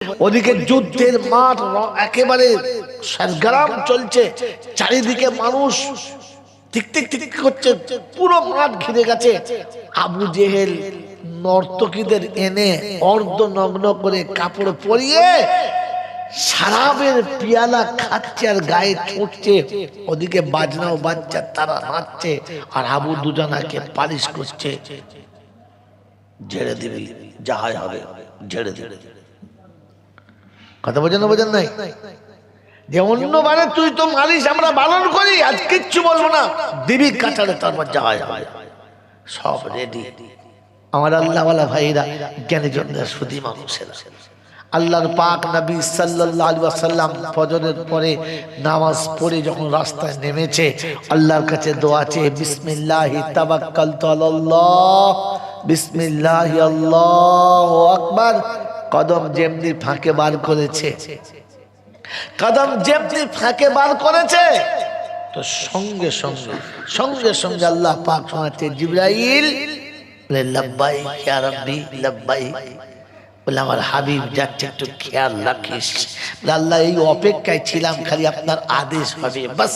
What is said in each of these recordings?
ওদিকে যুদ্ধের মাঠ একেবারে সরগরম চলছে, চারিদিকে মানুষ টিক টিক টিক করছে, পুরো মাঠ ঘিরে গেছে। আবু জেহেল নর্তকীদের এনে অর্ধনগ্ন করে কাপড় পরিয়ে শরাবের পিয়ালা খাচ্ছে আর গায়ে ছুটছে, ওদিকে বাজনাও বাজছে, তারা নাচছে, আর আবু দুজানাকে পালিশ করছে। ঝেড়ে দিবি, যা হয় হবে, ঝেড়ে দিবি। কথা বোঝেন না, বোঝেন নাই? যে অন্যবারে তুই তো মালিশ আমরা পালন করি, আজ কিচ্ছু বলবো না, দিবি কাটারে, তারপর যা হয় হয়, সব রেডি। আমার আল্লাহওয়ালা ভাইরা, জ্ঞানী জনরা, সুধী মানুষেরা, আল্লাহর পাক নবী সাল্লাল্লাহু আলাইহি ওয়াসাল্লাম ফজরের পরে নামাজ পড়ে যখন রাস্তায় নেমেছে, আল্লাহর কাছে দোয়া চেয়ে বিসমিল্লাহি তাওয়াক্কালতু আলাল্লাহ, বিসমিল্লাহি আল্লাহু আকবার, কদম যেমনি ফাঁকে বার করেছে, কদম যেমনি ফাঁকে বার করেছে, তো সঙ্গে সঙ্গে সঙ্গে সঙ্গে আল্লাহ পাক শোনাচ্ছে, জিবরাইল বলে লাব্বাইক ইয়া রাব্বি লাব্বাইক, বলে আমার হাবিব যাচ্ছে, একটু খেয়াল রাখিস। আল্লাহ এই অপেক্ষায় ছিলাম, খালি আপনার আদেশ হবে, বাস,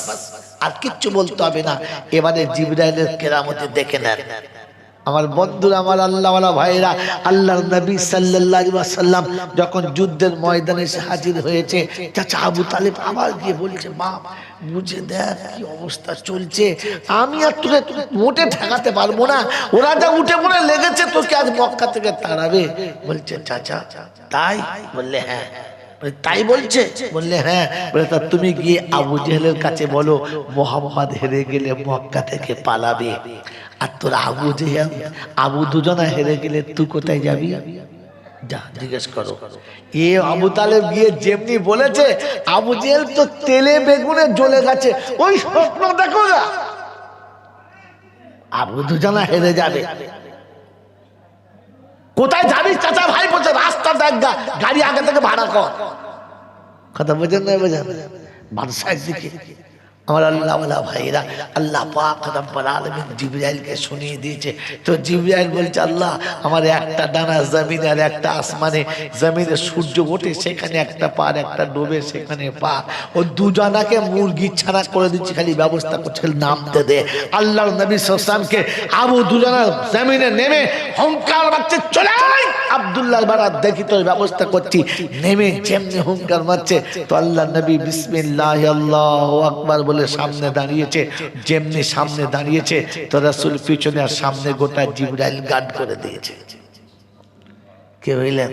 আর কিচ্ছু বলতে হবে না। এবারে জিবরাইলের কেরামতে দেখে নেন আমার বন্ধুরা, আমার আল্লাহওয়ালা ভাইরা। আল্লাহর নবী সাল্লাল্লাহু আলাইহি ওয়াসাল্লাম যখন যুদ্ধের ময়দানে এসে হাজির হয়েছে, চাচা আবু তালেব আবার গিয়ে বলছে, মা বুঝে দেখ কি অবস্থা চলছে, আমি আর তোকে মোটে ঠেকাতে পারবো না, ওরা যা উঠে পড়ে লেগেছে, তোকে আজ মক্কা থেকে তাড়াবে। বলছে চাচা তাই? বললে হ্যাঁ। তাই বলছে? বললে হ্যাঁ। বলে তা তুমি গিয়ে আবু জেহেলের কাছে বলো, মুহাম্মদ হেরে গেলে মক্কা থেকে পালাবে, আর তোর আবু জেহেল আবু দুজনা হেরে গেলে তুই কোথায় যাবি? যা জিজ্ঞেস করো। এ আবু তালেব গিয়ে যেমনি বলেছে, আবু জেহেল তো তেলে বেগুনে জ্বলে গেছে, ওই স্বপ্ন দেখো না, আবু দুজনা হেরে যাবে। কোথায় যাবি চাচা? ভাই বলছে রাস্তা দেখ, গাড়ি আগে থেকে ভাড়া কর। কথা বোঝেন না, বোঝেন? বাদশাহের দিকে আমার আল্লাহওয়ালা ভাইরা, আল্লাহ পাক রব্বুল আলামিন জিবরাইলকে শুনিয়ে দিয়েছে। তো জিবরাইল বলছে, আল্লাহ আমার একটা ডানা জমিনে আর একটা আসমানে, জমিনে সূর্য ওঠে সেখানে একটা পা, একটা ডোবে সেখানে পা, ও দুজনাকে মুরগি ছাড়া করে দিচ্ছে, খালি ব্যবস্থা করছে, নামতে দে। আল্লাহর নবী সাল্লাল্লাহু আলাইহি ওয়াসাল্লামকে আবু দুজনা জমিনে নেমে হুঙ্কার মারছে, চলে আয় আব্দুল্লাহর বারাত, দেখি তোর ব্যবস্থা করছি। নেমে যেমনি হুঙ্কার মারছে, তো আল্লাহর নবী বিসমিল্লাহি আল্লাহু আকবার বলে সামনে দাঁড়িয়েছে। যেমনি সামনে দাঁড়িয়েছে, তো রাসূল পিছনে আর সামনে গোটা জিবরাইল গার্ড করে দিয়েছে। কে হইলেন?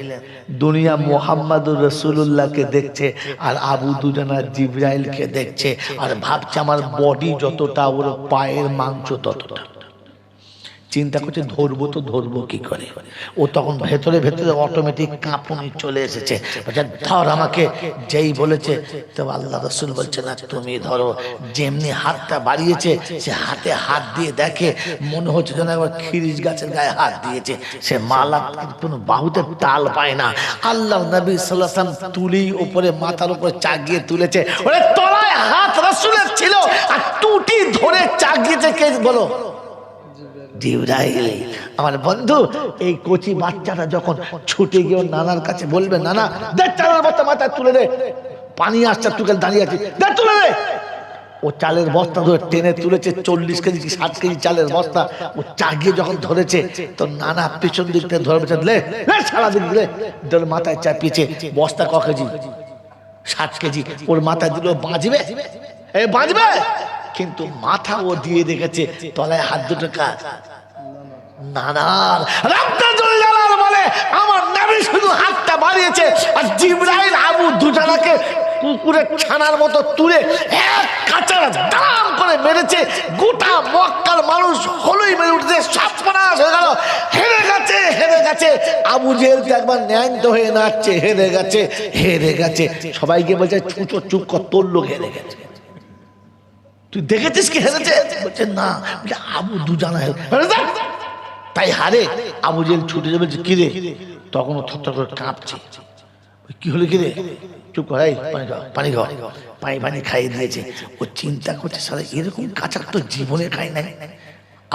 দুনিয়া মুহাম্মাদুর রাসূলুল্লাহকে দেখছে, আর আবু দুজানা জিবরাইলকে দেখছে, আর ভাবছে আমার বডি যতটা, ওর পায়ের মাংস ততটা। চিন্তা করছে ধরবো তো ধরবো কি করে। ও তখন ভেতরে ভেতরে অটোমেটিক কাঁপুনি চলে এসেছে, ধর আমাকে। যেই বলেছে, তো আল্লাহ রাসূল বলছে না তুমি ধরো। যেমনি হাতটা বাড়িয়েছে, সে হাতে হাত দিয়ে দেখে, মনে হচ্ছে যেন একবার খিরিস গাছের গায়ে হাত দিয়েছে। সে মালা কোনো বাহুতে তাল পায় না। আল্লাহ নবী সাল্লাল্লাহু আলাইহি ওয়াসাল্লাম তুলি উপরে, মাথার উপরে চাগিয়ে তুলেছে, ওরে তলায় হাত রাসূলের ছিল, আর টুটি ধরে চাগিয়েছে কে বলো? জিবরাইল। আমার বন্ধু, এই কচি বাচ্চাটা যখন ছুটে গিয়ে নানার কাছে বলবে, নানা দেখ চালের বস্তা মাথায় তুলে দে, পানি আসছে, তুই দাঁড়িয়ে আছিস, দেখ তুলে দে। ও চালের বস্তা ধরে টেনে তুলেছে, 40 কেজি কি 60 কেজি চালের বস্তা। ও চাগিয়ে যখন ধরেছে, তো নানা পিছন দিক থেকে ধরে বলছে, লে সারাদিন লে, তোর মাথায় চাপিয়েছে। বস্তা ক কেজি? 60 কেজি। ওর মাথায় দিল, বাঁচবে? এ বাঁচবে? কিন্তু মাথা ও দিয়ে রেখেছে, তলায় হাত দুটো কাজ নানার রাব্বাতুল বলে, আমার নবী শুধু হাতটা বাড়িয়েছে, আর জিবরাইল আবু দুজানাকে কুকুরের ছানার মতো তুলে এক কাঁচার দাম করে মেরেছে। গোটা মক্কার মানুষ হলই মেরে উঠেছে, সর্বনাশ হয়ে গেল, হেরে গেছে, হেরে গেছে। আবু জেহেল তো একবার ন্যান্ত হয়ে নাচছে, হেরে গেছে, হেরে গেছে। সবাইকে বলছে চুপ কর, তোর লোক হেরে গেছে, তুই দেখেছিস কি হেরেছে? বলছে না। বলছে আবু দুজানা হেরেছে, তাই হারে। আবু জেহেল ছুটে যাবে, কি রে? তখন ও থরথর করে কাঁপছে, কি হলো কি রে? চুপ কর, পানি খাও, পানি খাও। পানি খাইয়ে দিয়েছে। ও চিন্তা করছে, সারা এরকম কাঁচা তো জীবনে খাই নাই।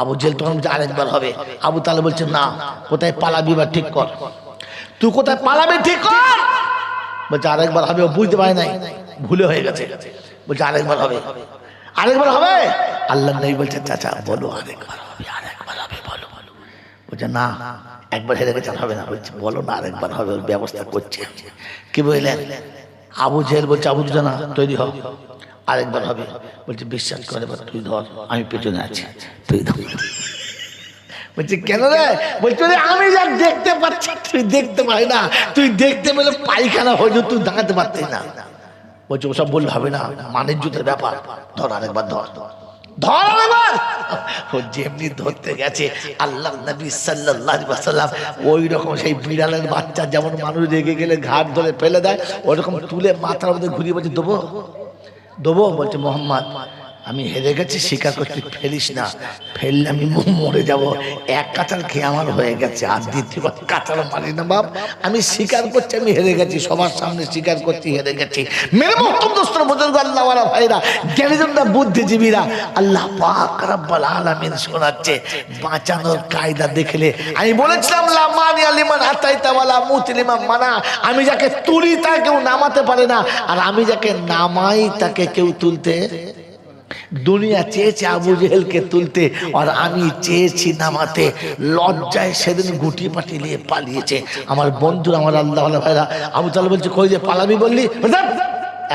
আবু জেহেল তখন বলছে আরেকবার হবে। আবু তালেব বলছে না, কোথায় পালাবি বা ঠিক কর, তুই কোথায় পালাবি ঠিক কর। বলছে আরেকবার হবে, ও বুঝতে পারে নাই, ভুলে হয়ে গেছে, বলছে আরেকবার হবে, আরেকবার হবে। আল্লাহ নবী বলছে চাচা বলো আরেকবার হবে, আরেকবার হবে বলো। বলছে না একবার হেরে গেছে হবে না। বলছে বলো না আরেকবার হবে, ওর ব্যবস্থা করছে। কি বললেন? আবু জেহেল বলছে আবু দুজানা তৈরি হও, আরেকবার হবে। বলছে বিশ্বাস করে এবার তুই ধর, আমি পেছনে আছি, তুই ধর। বলছে কেন রে? বলছে আমি যা দেখতে পাচ্ছি তুই দেখতে পাই না, তুই দেখতে পেলে পায়খানা হয়ে তুই দাঁড়াতে পারতিস না। বলছে ওসব বললে হবে না, মানের জুতের ব্যাপার, ধর আরেকবার ধর, ধর আরেকবার। ও যেমনি ধরতে গেছে আল্লাহ নবী সাল্লাল্লাহু আলাইহি ওয়াসাল্লাম ওই রকম সেই বিড়ালের বাচ্চা যেমন মানুষ রেগে গেলে ঘাট ধরে ফেলে দেয়, ওরকম তুলে মাথার মধ্যে ঘুরিয়ে বলছে দেবো দেবো। বলছে মোহাম্মদ আমি হেরে গেছি, স্বীকার করতে ফেলিস না, ফেললে আমি মরে যাব। এক কাঁচাল খেয়ে আমার হয়ে গেছে, আর দ্বিতীয়বার কাঁচাল মারি না বাপ, আমি স্বীকার করছি আমি হেরে গেছি, সবার সামনে স্বীকার করছি হেরে গেছি। মেরে মহতম দোস্ত বুজুর্গ আল্লাহওয়ালা ভাইরা, জ্ঞানীজনরা, বুদ্ধিজীবীরা, আল্লাহ পাক রব্বুল আলামিন শোনাচ্ছে বাঁচানোর কায়দা দেখলে। আমি বলেছিলাম লা মানিয়া লিমান আতাইতা ওয়ালা মুতি লিমান মানা, আমি যাকে তুলি তাকে কেউ নামাতে পারে না, আর আমি যাকে নামাই তাকে কেউ তুলতে। দুনিয়া চেয়েছে আবু জেহেলকে তুলতে, আর আমি চেয়েছি নামাতে। লজ্জায় সেদিন গুটি পাটি নিয়ে পালিয়েছে আমার বন্ধুরা, আমার আল্লাহ ভাইরা। আবু তাআলা বলছে কই যে পালাবি বললি,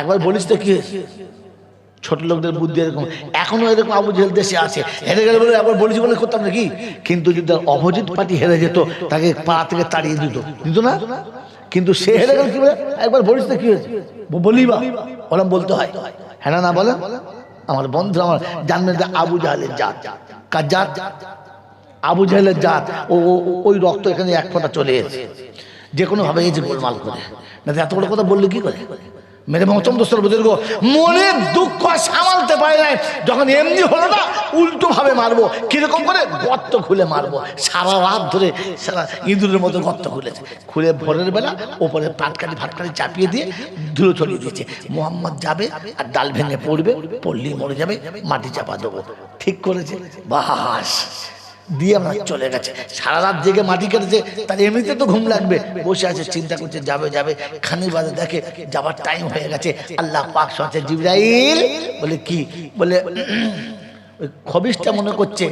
একবার বলিস তো কি। ছোট লোকদের বুদ্ধি এরকম, এখনো এরকম আবু জেহেল দেশে আছে। হেরে গেলে বলে একবার বলেছি বলে করতাম নাকি? কিন্তু যদি অপোজিট পার্টি হেরে যেত তাকে পাড়া থেকে তাড়িয়ে দিত না। কিন্তু সে হেরে গেল কি বলে, একবার বলিস তো কি হয়েছে, বলি বা ওরম বলতে হয়, হ্যাঁ না বলেন। আমার বন্ধু আমার জানবেন আবু জাহেলের জাত, কার জাত? আবু জাহেলের জাত। ও ওই রক্ত এখানে এক ফোঁটা চলে এসেছে, যে কোনো ভাবে এই যে গোলমাল করে, না এত বড় কথা বললে কি করে? মেরে মহতম দোস্তর বুজুর্গ, মনের দুঃখ সামালতে পারে নাই, যখন এমনি হলো না উল্টো ভাবে মারবো। কিরকম করে? গর্ত খুলে মারবো। সারা রাত ধরে সারা ইঁদুরের মতো গর্ত খুলেছে, খুলে ভোরের বেলা ওপরে ফাটকারি চাপিয়ে দিয়ে ধুলো ছড়িয়ে দিয়েছে। মোহাম্মদ যাবে আর ডাল ভেঙে পড়বে, পড়লেই মরে যাবে, মাটি চাপা দেবো। ঠিক করেছে, বাস দিয়ে আমরা চলে গেছে। সারা রাত জেগে মাটি কেটেছে, তার এমনিতে তো ঘুম লাগবে, বসে আছে চিন্তা করছে যাবে। খানিক বাদে দেখে যাবার টাইম হয়ে গেছে। আল্লাহ পাক শুনছে জিবরাইল। বলে কি? বলে ওই খবিসটা মনে করছে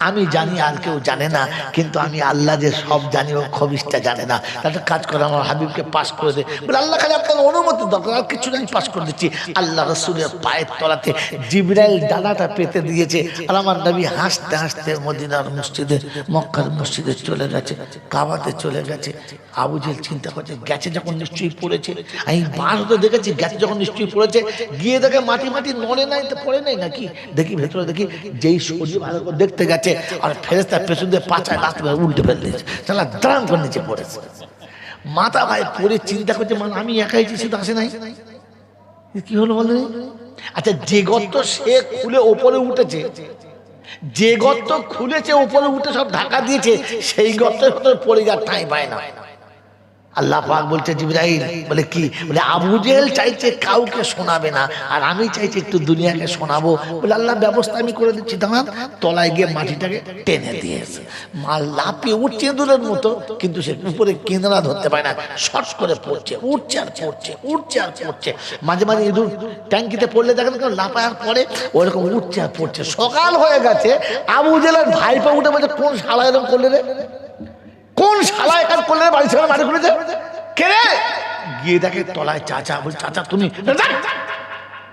আমি জানি আর কেউ জানে না, কিন্তু আমি আল্লাহ যে সব জানি ও খবিসটা জানে না। একটা কাজ করে আমার হাবিবকে পাস করে দে। বলে আল্লাহ খালি আপনার অনুমতি দরকার, আর কিছু আমি পাস করে দিচ্ছি। আল্লাহ রসুলের পায়ের তলাতে জিবরাইল ডানাটা পেতে দিয়েছে, আর আমার নবী হাসতে হাসতে মদিনার মসজিদে, মক্কার মসজিদে চলে গেছে, কাবাতে চলে গেছে। আবু জেহেল চিন্তা করছে গেছে যখন নিশ্চয়ই পড়েছে, আমি বার হতে দেখেছি গেছে যখন নিশ্চয়ই পড়েছে। গিয়ে দেখে মাটি নড়ে নাই, তো পড়ে নাই নাকি, দেখি ভেতরে দেখি যেই শরীর ভালো করে দেখতে গেছে, আর ফেরেশতা পেছন দিয়ে পাছায় লাথি মেরে উল্টে ফেলে দিয়েছে, তাহলে দাঁড়ান করে নিচে পড়েছে। মাথা ভাই পড়ে চিন্তা করছে, মানে আমি একাই যে শুধু আসে নাই, কি হলো বলে। আচ্ছা যে গর্ত সে খুলে ওপরে উঠেছে, যে গর্ত খুলেছে ওপরে উঠে সব ঢাকা দিয়েছে, সেই গর্তের ভিতরে পড়ে যাওয়ার ঠাঁই পায় না। আল্লাহ পাক বলছে জিবরাইল, বলে কি? বলে আবু জেহেল চাইছে কাউকে শোনাবে না, আর আমি চাইছি একটু দুনিয়াকে শোনাবো। বলে আল্লাহ ব্যবস্থা আমি করে দিচ্ছি, দাঁড়ান। তলায় গিয়ে মাটিটাকে টেনে দিয়েছে, মাল লাফিয়ে উঠছে দূরের মতো, কিন্তু সে উপরে কেন্দ্রা ধরতে পারে না, শর্ট করে পড়ছে, উঠছে আর পড়ছে। মাঝে মাঝে ইঁদুর ট্যাঙ্কিতে পড়লে দেখেন কেন লাফায় আর পড়ে, ওরকম উঠছে আর পড়ছে। সকাল হয়ে গেছে, আবু জেহেলের ভাইপো উঠে বলছে কোন শালা এরকম করলে রে, কোন শালা কাজ করলে, বাড়ি ছেড়ে মাটি খুলেছে কে রে? গিয়ে দেখে তলায় চাচা। বলছে চাচা তুমি,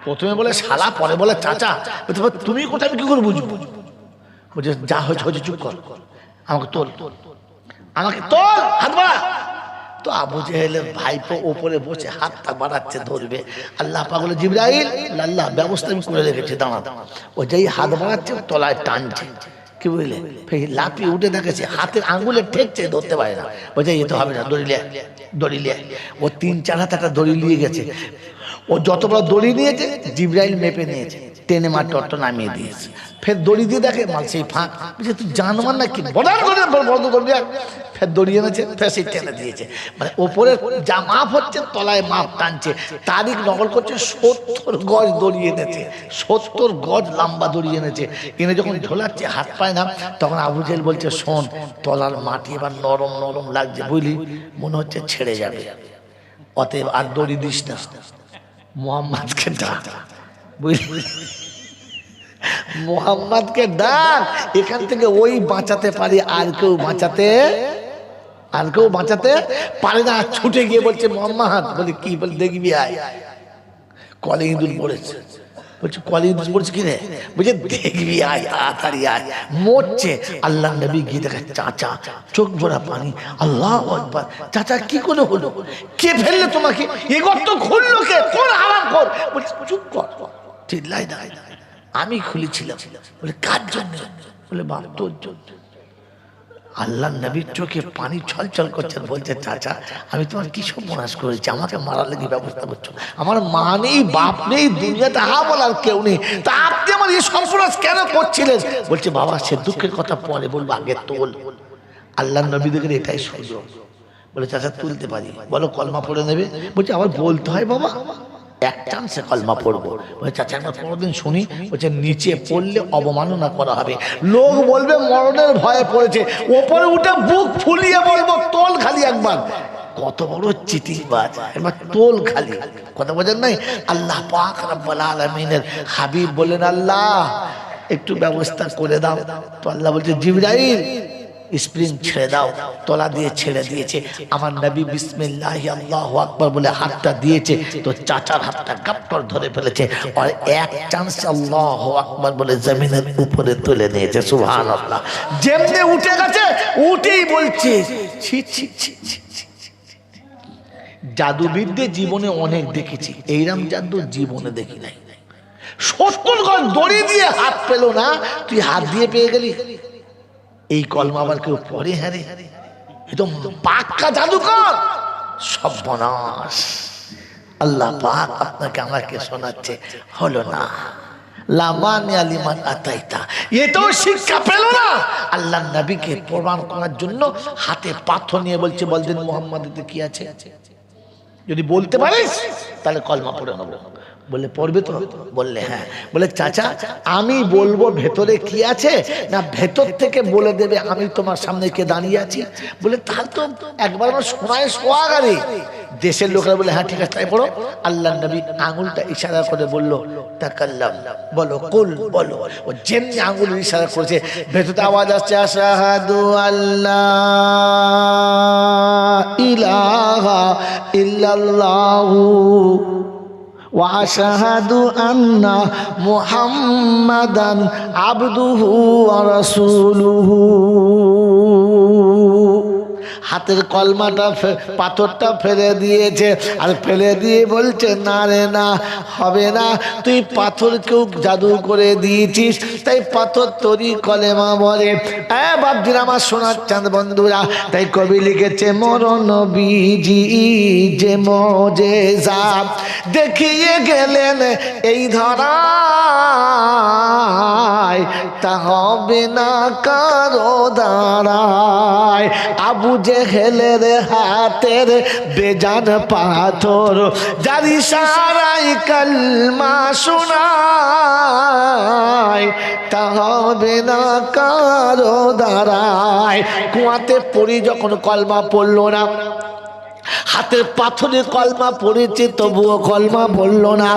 প্রথমে বলে শালা, পরে বলে চাচা। তুমি কোথায়, আমি কি করে বুঝবো? বলছে যা হয়েছে চুপ কর, আমাকে তোল, হাত বাড়া। তো আবু জেহেলের ভাইপো ওপরে বসে হাতটা বাড়াচ্ছে, ধরবে। আল্লাহ পাক বলে জিবরাইল, আল্লাহ ব্যবস্থা আমি করে রেখেছি, দাঁড়া। ও যেই হাত বাড়াচ্ছে তলায় টানছে, কি বুঝলে, লাফিয়ে উঠে দেখেছে হাতের আঙ্গুলে ঠেকছে, ধরতে পারে না। বলছে এই তো হবে না, দড়ি লিয়ে। ও 3-4 হাত একটা দড়ি নিয়ে গেছে। ও যত বড় দড়ি নিয়েছে জিবরাইল মেপে নিয়েছে, টেনে মার টট্ট নামিয়ে দিয়েছে। ফের দড়ি দিয়ে দেখে মাল সেই ফাঁক। বলছে তুই জানমান না কি, বড় দড়ি। ফের দড়ি এনেছে, ফের সেই টেনে দিয়েছে। মানে ওপরে যা মাপ হচ্ছে তলায় মাপ টানছে। তারিখ নকল করছে, 70 গজ দড়ি এনেছে, 70 গজ লম্বা দড়ি এনেছে। এনে যখন ঝোলাচ্ছে হাত পায় না, তখন আবু জেহেল বলছে শোন, তলার মাটি এবার নরম লাগছে, বুঝলি, মনে হচ্ছে ছেড়ে যাবে। অতএব আর দড়ি দিস না, মোহাম্মদকে ডাক, বুঝলি, মোহাম্মদকে ডাক, এখান থেকে ওই বাঁচাতে পারি, আর কেউ বাঁচাতে পারে না। ছুটে গিয়ে বলছে মোহাম্মদ, বলে কি, বলে দেখবি আয়, কলে ইঁদুর পড়েছে। বলছে কলে ইঁদুর পড়েছে কি রে? বলছে দেখবি আয়, তাড়াতাড়ি আয়, মরছে। আল্লাহ নবী গিয়ে দেখে চাচা চোখ ভরা পানি, আল্লাহু আকবার। চাচা কি করে হলো? কে ফেললে তোমাকে? এ গর্ত খুললো কে? কোন হারাম কর? বলছে চুপ কর, চিল্লাই না, আমি খুলেছিলাম। বলে কার জন্য? বলে বাপ তোর জন্য। আল্লাহ নবীর চোখে পানি ছলছল করছে, বলছে চাচা আমি তোমার কি সর্বনাশ করেছি? আমাকে মারার লাগি ব্যবস্থা করছো? আমার মা নেই, বাপ নেই, দুনিয়াতে হা বলার কেউ নেই, তা আপনি আমার এই সর্বনাশ কেন করছিলেন? বলছে বাবা সে দুঃখের কথা পরে বলবো, আগে তোল। আল্লাহ নবী দেখে এটাই সুযোগ। বলে চাচা তুলতে পারি, বলো কলমা পড়ে নেবে? বলছে আবার বলতে হয় বাবা? এক চান্সে কলমা পড়বো। বলে চাচা আমরা কোনোদিন শুনি, বলছে নিচে পড়লে অবমাননা করা হবে, লোক বলবে মরণের ভয়ে পড়েছে, ওপরে উঠে বুক ফুলিয়ে বলবো তোল খালি একবার। কত বড় চিটিংবাজ, একবার তোল খালি, কথা বোঝেন নাই? আল্লাহ পাক রব্বুল আলামিনের হাবিব বলেন আল্লাহ একটু ব্যবস্থা করে দাও। তো আল্লাহ বলছে জিবরাইল স্প্রিং ছেড়ে দাও। তলা দিয়ে ছেড়ে দিয়েছে। আমার নবী বিসমিল্লাহি আল্লাহু আকবার বলে হাতটা দিয়েছে, তো চাচার হাতটা গাপ্পর ধরে ফেলেছে, আর এক চান্স আল্লাহু আকবার বলে জমিনের উপরে তুলে নিয়েছে। সুবহানাল্লাহ। যেমনি উঠে গেছে, উঠেই বলছে ছি ছি ছি ছি। জাদুবিদ্যে জীবনে অনেক দেখেছি, এইরকম জাদু জীবনে দেখি নাই। 70 গজ দড়ি দিয়ে হাত পেল না, তুই হাত দিয়ে পেয়ে গেলি। এই কলমা আবার কেউ পড়ে? হ্যাঁ রে, একদম পাক্কা জাদুকর। সর্বনাশ। আল্লাহ পাক আপনাকে আমাকে শোনাচ্ছে, হলো না লামানি আলিমান আতাইতা, এটাও শিক্ষা পেল না। আল্লাহ নবীকে প্রমাণ করার জন্য হাতে পাথর নিয়ে বলছে বলতেন মুহাম্মদ কি আছে, যদি বলতে পারিস তাহলে কলমা পড়ে নেবো। বলে পড়বে তো? বললে হ্যাঁ। বলে চাচা আমি বলবো ভেতরে কি আছে, না ভেতর থেকে বলে দেবে আমি তোমার সামনে কে দাঁড়িয়ে আছি? বলে তার তো একবার আমার শোনায় সোয়াগারে। দেশের লোকেরা বলে হ্যাঁ ঠিক আছে তাই পড়ো। আল্লাহ নবী আঙুলটা ইশারা করে বলল তাকাল্লাম, বলো কুল, বলো। ও যেমনি আঙুল ইশারা করেছে, ভেতরে আওয়াজ আসছে আশহাদু আল্লাহ ইলাহা ইল্লাল্লাহু ওয়া আশহাদু আন্না মুহাম্মাদান আবদুহু ওয়া রাসূলুহু। হাতের কলমাটা পাথরটা ফেলে দিয়েছে, আর ফেলে দিয়ে বলছে না রে না, হবে না, তুই পাথরকেও জাদু করে দিয়েছিস, তাই পাথর তোরই কলেমা বলে। বাপজির আমার সোনার চাঁদ বন্ধুরা, তাই কবি লিখেছে মরণ নবীজি যে মজেজা দেখিয়ে গেলেন এই ধরায়, তা হবে না কারো দ্বারায়। আবু জেহেলের হাতের বেজান পাথর যার ইশারায় কালমা শোনায়, তা হবে না কারো দ্বারায়। কুয়াতে পড়ি যখন কলমা পড়লো না, হাতের পাথরে কলমা পড়েছে তবুও কলমা বললো না।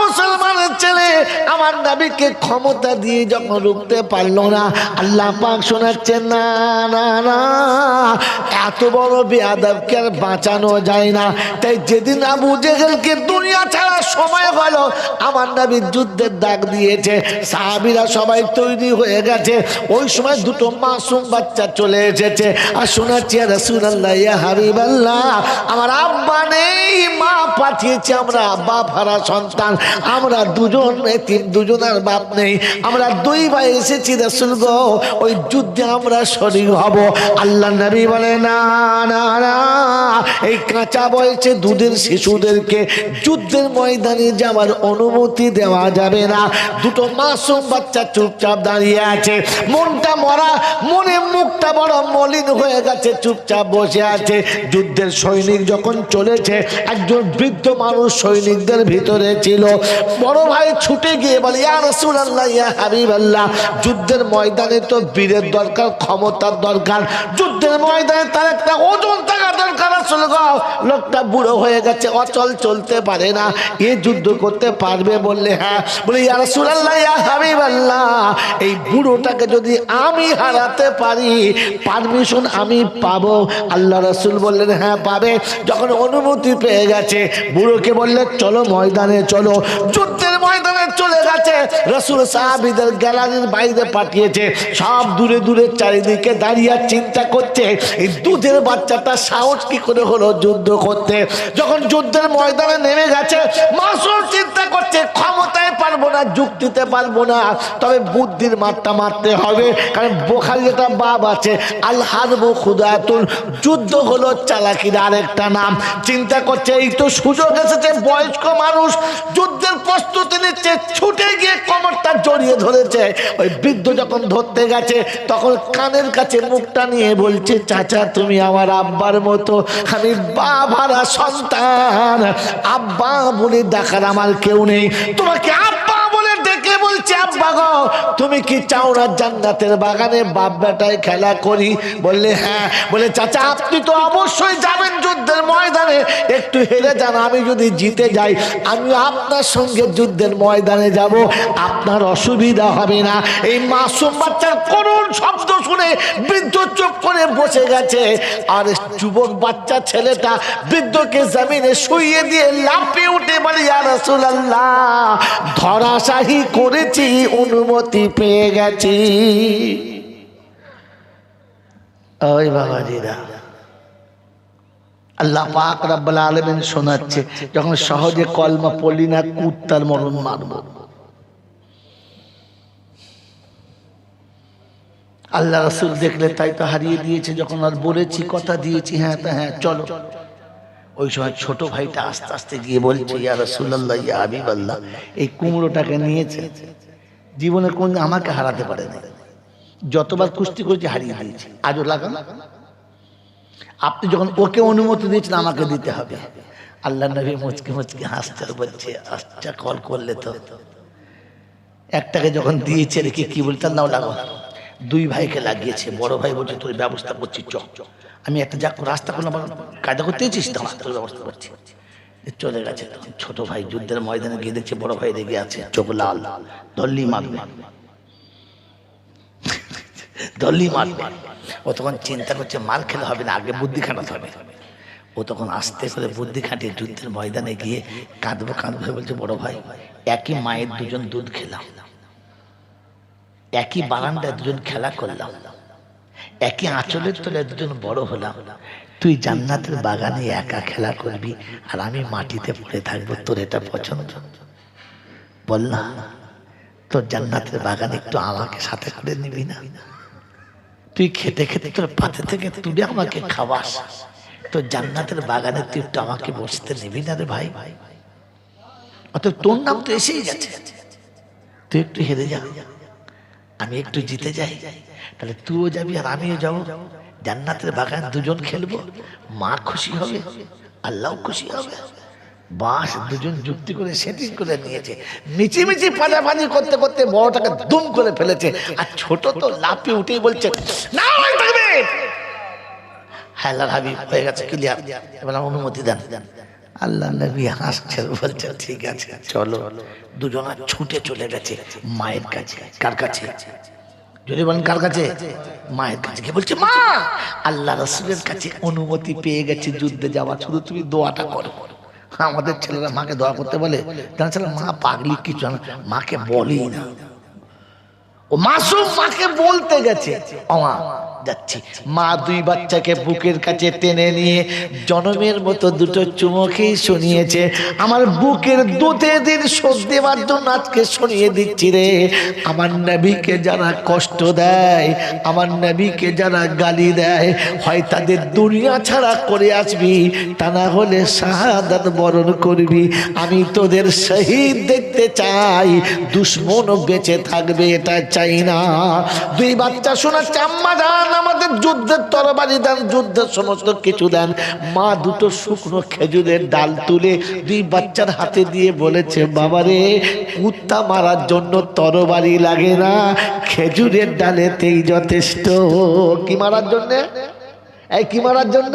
মুসলমানের ছেলে আমার নবীকে ক্ষমতা দিয়ে যখন রুখতে পারলো না, আল্লাহ পাক শোনাচ্ছেন না না না, এত বড় বেয়াদবকে আর বাঁচানো যায় না। তাই যেদিন আবু জেহেলকে দুনিয়া ছাড়ার সময় হলো, আমার নবী যুদ্ধের ডাক দিয়েছে, সাহাবীরা সবাই তৈরি হয়ে গেছে। ওই সময় দুটো মাসুম বাচ্চা চলে এসেছে আর শোনাচ্ছি ইয়া রাসূলুল্লাহ ইয়া হাবিবাল্লাহ, আমার আব্বা নেই, মা পাঠিয়েছে, আমরা বাপ হারা সন্তান, আমরা দুজন এতিম, দুজনের বাপ নেই, আমরা দুই ভাই এসেছি রাসূল গো, ওই যুদ্ধে আমরা শরীক হব। আল্লাহ নবী বলে না না না, এই কাঁচা বয়সে দুধের শিশুদেরকে যুদ্ধের ময়দানে যাওয়ার অনুমতি দেওয়া যাবে না। দুটো মাসুম বাচ্চা চুপচাপ দাঁড়িয়ে আছে, মনটা মরা, মনে মুখটা বড় মলিন হয়ে গেছে, চুপচাপ বসে আছে। যুদ্ধের সৈনিক যখন চলেছে, একজন বৃদ্ধ মানুষ সৈনিকদের ভিতরে ছিল। বড় ভাই ছুটে গিয়ে বলে, ইয়া রাসূলুল্লাহ, ইয়া হাবিবাল্লাহ, যুদ্ধের ময়দানে তো বীরের দরকার, ক্ষমতার দরকার, যুদ্ধের ময়দানে তার একটা ওজন থাকা দরকার। রাসূলুল্লাহ, লোকটা বুড়ো হয়ে গেছে, অচল, চলতে পারে না, এ যুদ্ধ করতে পারবে? বললে হ্যাঁ। বলে, ইয়া রাসূলুল্লাহ, ইয়া হাবিবাল্লাহ, এই বুড়োটাকে যদি আমি হারাতে পারি, পারমিশন আমি পাবো? আল্লাহ রাসূল বললেন, হ্যাঁ পাবে। যখন অনুমতি পেয়ে গেছে, বুড়োকে বললে, চলো ময়দানে চলো। যুদ্ধের ময়দানে চলে গেছে। রাসূল সাহাবীদের গ্যালারির বাইরে পাঠিয়েছে, সব দূরে দূরে চারিদিকে দাঁড়িয়ে চিন্তা করছে, এই দুধের বাচ্চাটা সাহস কি করে হলো যুদ্ধ করতে। যখন যুদ্ধের ময়দানে নেমে গেছে, মাসুম চিন্তা করছে, ক্ষমতায় পারবো না, যুক্তিতে পারবো না, তবে বুদ্ধির মারটা মারতে হবে। কারণ বুখারী একটা বাব আছে, আল হারবু খুদাতুন, যুদ্ধ হলো চালাকির আরেকটা নাম। চিন্তা করছে, এই তো সুযোগ এসেছে, বয়স্ক মানুষ যুদ্ধের প্রস্তুতি নিচ্ছে, ছুটে গিয়ে কোমরটা জড়িয়ে ধরেছে। ওই বৃদ্ধ যখন ধরতে গেছে, তখন কানের কাছে মুখটা নিয়ে বলছে, চাচা তুমি আমার আব্বার মতো, আমি বাবারা সন্তান, আব্বা বলে ডাকার আমার কেউ নেই, তোমাকে আব্বা বলে ডেকে বলছে, আব্বা গো তুমি কি চাও না জান্নাতের বাগানে বাপ বেটায় খেলা করি? বললে হ্যাঁ। বলে, চাচা আপনি তো অবশ্যই যাবেন যুদ্ধের ময়দানে, একটু হেরে যান, আমি যদি জিতে যাই আমি আপনার সঙ্গে যুদ্ধের ময়দানে যাব, আপনার অসুবিধা হবে না। এই মাসুম বাচ্চার করুণ শব্দ শুনে বৃদ্ধ চুপ করে বসে গেছে। আর যুবক বাচ্চা ছেলেটা বৃদ্ধকে জমিনে শুইয়ে দিয়ে লাফিয়ে উঠে বলে, ইয়া রাসূলুল্লাহ, ধরাশাহী করেছি, অনুমতি পেয়ে গেছি। ওই বাবাজিরা, আল্লাহ পাক রব্বুল আলামিন শোনাচ্ছে, যখন সহজে কলমা পড়লি না, কুত্তার মরণ মারব। আল্লাহ রাসূল দেখলে তাই তো হারিয়ে দিয়েছে। যখন আর বলেছি, কথা দিয়েছি, হ্যাঁ তা হ্যাঁ চলো, ওই সময় ছোট ভাইটা আস্তে আস্তে গিয়ে বলছে, ইয়া রাসূলুল্লাহ, ইয়া হাবিবাল্লাহ, এই কুমড়োটাকে নিয়েছে, জীবনে কোন আমাকে হারাতে পারে না, যতবার কুস্তি করেছি হারিয়ে দিয়েছি, আজও লাগান, আপনি যখন ওকে অনুমতি দিয়েছেন আমাকে দিতে হবে। আল্লাহ নবী মুচকি মুচকি হাসতে বলছে, আচ্ছা কল করলে তো। একটাকে যখন দিয়েছে রেখে কি বলতে, নাও লাগাও। দুই ভাইকে লাগিয়েছে। বড় ভাই বলছে, তোর ব্যবস্থা করছি, চ। আমি একটা যা রাস্তা কোনো কায়দা করতে চেয়েছিস, তোর ব্যবস্থা করছি। চলে গেছে। তখন ছোট ভাই যুদ্ধের ময়দানে গিয়ে দেখছে বড় ভাই রেগে আছে, চোখ লাল, দল্লি মারবে, দল্লি মারবে। ও তখন চিন্তা করছে, মার খেলে হবে না, আগে বুদ্ধি খাটাতে হবে। ও তখন আস্তে করে বুদ্ধি খাটিয়ে যুদ্ধের ময়দানে গিয়ে কাঁদবো কাঁদবো বলছে, বড় ভাই, একই মায়ের দুজন দুধ খেলাম, একই বারান্দায় দুজন খেলা করলাম, একই আঁচলের তলায় দুজন বড় হলাম, তুই জান্নাতের বাগানে একা খেলা করবি আর আমি মাটিতে পড়ে থাকবো, তোর এটা পছন্দ? বল না, তোর জান্নাতের বাগানে একটু আমাকে সাথে করে নিবি না? তুই খেতে খেতে তোর পাতে থেকে তুলে আমাকে খাওয়াস, তোর জান্নাতের বাগানে তুই একটু আমাকে বসতে নিবি না রে ভাই? অতএব তোর নাম তো এসেই গেছে, তুই একটু হেরে যা, আমি একটু জিতে যাই, তাহলে তুইও যাবি আর আমিও যাবো, জান্নাতের বাগান দুজন খেলবো, মা খুশি হবে, আল্লাহ খুশি হবে। বাস দুজন যুক্তি করে সেটিং করে নিয়েছে। মিচিমিচি পানাপানি করতে করতে বড়টাকে দুম করে ফেলেছে, আর ছোট তো লাফিয়ে উঠেই বলছে, না থাকবে। হ্যাঁ হাবিব হয়ে গেছে, ক্লিয়ার, এবার অনুমতি দেন। আল্লাহ নবী হাসছে, বলছে ঠিক আছে চলো। দুজনা ছুটে চলে গেছে মায়ের কাছে। কার কাছে? যদি বলেন কার কাছে? মায়ের কাছে। কে বলছে, মা আল্লাহ রাসূলের কাছে অনুমতি পেয়ে গেছে যুদ্ধে যাওয়া, শুধু তুমি দোয়াটা করো। আমাদের ছেলেরা মাকে দোয়া করতে বলে, জানা ছেলে মা পাগলি কিছু না, মাকে বলেই না। ও মাসুম মাকে বলতে গেছে, ওমা যাচ্ছি। মা দুই বাচ্চাকে বুকের কাছে টেনে নিয়ে জনমের মতো দুটো চুমুকেই শুনিয়েছে। আমার বুকের দুধে দিন শোধ দেওয়ার জন্য আজকে শুনিয়ে দিচ্ছি রে। আমার নবীকে যারা কষ্ট দেয়, আমার নবীকে যারা গালি দেয়, হয় তাদের দুনিয়া ছাড়া করে আসবি, তা না হলে শাহাদাত বরণ করবি। আমি তোদের শহীদ দেখতে চাই, দুশ্মনও বেঁচে থাকবে এটা চাই না। দুই বাচ্চা শোনাচ্ছে, আম্মা জান আমাদের যুদ্ধের তরবারি দেন, যুদ্ধের সমস্ত কিছু দেন। মা দুটো শুকনো খেজুরের ডাল তুলে দুই বাচ্চার হাতে দিয়ে বলেছে, বাবারে কুত্তা মারার জন্য তরবারি লাগে না, খেজুরের ডালেতেই যথেষ্ট। কি মারার জন্য? এই কি মারার জন্য?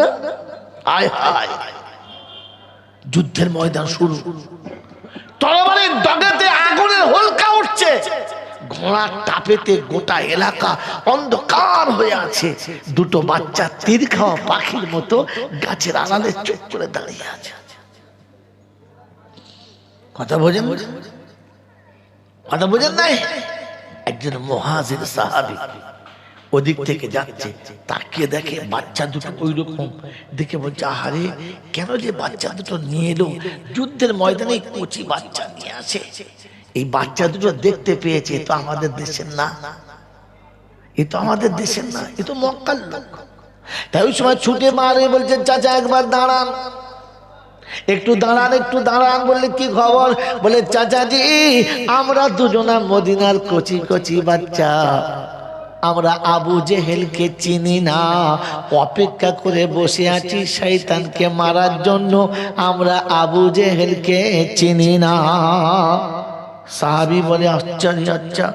আয় হায়, যুদ্ধের ময়দান শুরু, তরবারির ডগাতে আগুনের হোলকা উঠছে, ঘোড়ার টাপেতে গোটা এলাকা অন্ধকার হয়ে আছে। দুটো বাচ্চা তীর খাওয়া পাখির মতো গাছের আড়ালে চুপ করে দাঁড়িয়ে আছে। কথা বোঝেন? কথা বোঝেন নাই? একজন মুহাজির সাহাবী ওদিক থেকে যাচ্ছে, তাকিয়ে দেখে বাচ্চা দুটো ওই রকম, দেখে বলছে, আহারে কেন যে বাচ্চা দুটো নিয়ে এলো, যুদ্ধের ময়দানে কচি বাচ্চা নিয়ে আসে। এই বাচ্চা দুটো দেখতে পেয়েছে, তো আমাদের দেশের না, এ তো আমাদের দেশের না, এ তো মক্কার লোক। তাই ওই সময় ছুটে মারে বলছে, চাচা একবার দাঁড়ান, একটু দাঁড়ান, একটু দাঁড়ান। বললে কি খবর? বলে, চাচাজি আমরা দুজনা মদিনার কচি কচি বাচ্চা, আমরা আবু জেহেলকে চিনি না, অপেক্ষা করে বসে আছি শয়তানকে মারার জন্য, আমরা আবু জেহেলকে চিনি না। সাহাবী বলে, আশ্চর্য, আচ্ছা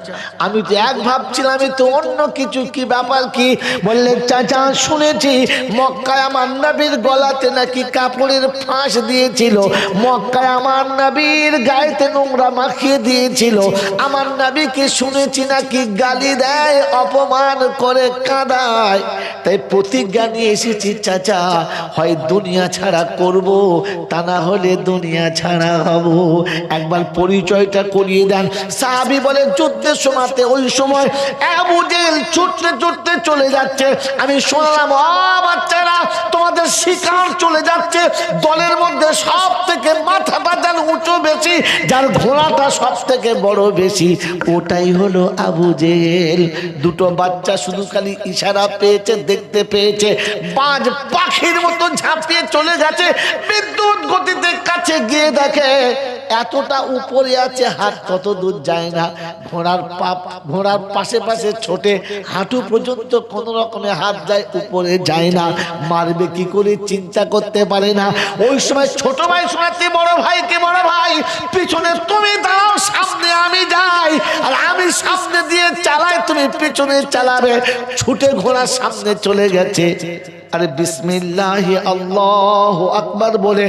আমি তো এক ভাবছিলাম এ তো অন্য কিছু, কি ব্যাপার কি? বললেন, চাচা শুনেছি মক্কায় আমার নবীর গলাতে নাকি কাপড়ের ফাঁস দিয়েছিল, মক্কায় আমার নবীর গায়েতে নোংরা মাখিয়ে দিয়েছিল, আমার নবীকে শুনেছি নাকি গালি দেয়, অপমান করে, কাঁদায়। তাই প্রতিজ্ঞা নিয়ে এসেছি চাচা, হয় দুনিয়া ছাড়া করব, তা না হলে দুনিয়া ছাড়া হব। একবার পরিচয়টা করিয়ে দেন। সাহাবী বলে, যুদ্ধের সময়তে ওই সময় আবু জেহেল ছুটতে ছুটতে চলে যাচ্ছে, আমি শুনলাম, ও বাচ্চারা তোমাদের শিকার চলে যাচ্ছে, দলের মধ্যে সব থেকে মাথাটা যার উঁচু বেশি, যার ঘোড়াটা সব থেকে বড় বেশি, ওটাই হলো আবু জেহেল। দুটো বাচ্চা শুধু খালি ইশারা পেয়েছে, দেখতে পেয়েছে, বাজ পাখির মতো ঝাঁপিয়ে চলে গেছে, বিদ্যুৎ গতিতে কাছে গিয়ে দেখে এতটা উপরে আছে, হাত কত দূর যায় না, ঘোড়ার পাশে পাশে ছোটে, হাঁটু পর্যন্ত কোন রকমে হাত যায়, উপরে যায় না। মারবে কি করে চিন্তা করতে পারে না। ওই সময় ছোট ভাই শোনাচ্ছে, বড় ভাইকে, বড় ভাই পিছনে তুমি দাঁড়াও, সামনে আমি যাই, আর আমি সামনে দিয়ে চালাই, তুমি পিছনে চালাবে। ছুটে ঘোড়া সামনে চলে গেছে। আরে বিসমিল্লাহি আল্লাহু আকবার বলে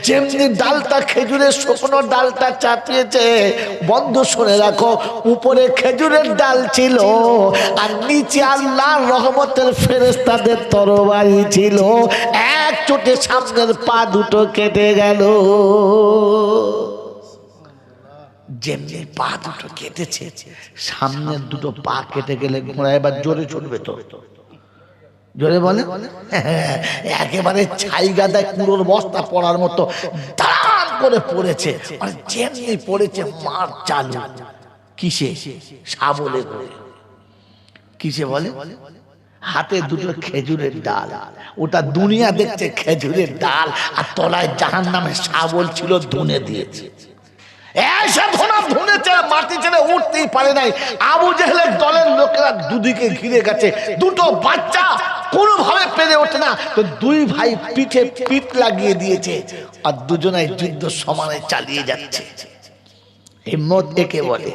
যেমনি ডালটা, খেজুরের শুকনো ডালটা চাপিয়েছে, বন্ধ শুনে রাখো, উপরে খেজুরের ডাল ছিল আর নিচে আল্লাহর রহমতের ফেরেশতাদের তরবারি ছিল। এক চোটে সামনের পা দুটো কেটে গেল। যেমনি পা দুটো কেটেছে, সামনের দুটো পা কেটে গেলে ঘোড়া এবার জোরে ছুটবে তো, জোরে বলে, একেবারে ছাই গাদায় কুড়োর বস্তা পড়ার মতো দাঁড় করে পড়েছে। মানে যেমনি পড়েছে, মার চালু। কিসে? শাবলে বলে। কিসে বলে? হাতে দুটো খেজুরের ডাল, ওটা দুনিয়া দেখছে খেজুরের ডাল, আর তলায় জাহান্নামের শাবল ছিল, ধুনে দিয়েছে। মাটি ছেড়ে উঠতেই পারে নাই। আবু জেহেলের দলের লোকেরা দুদিকে ঘিরে গেছে, দুটো বাচ্চা কোনোভাবে পেরে ওঠে না, তো দুই ভাই পিঠে পিঠ লাগিয়ে দিয়েছে, আর দুজনাই যুদ্ধ সমানে চালিয়ে যাচ্ছে। হিম্মত একে বলে।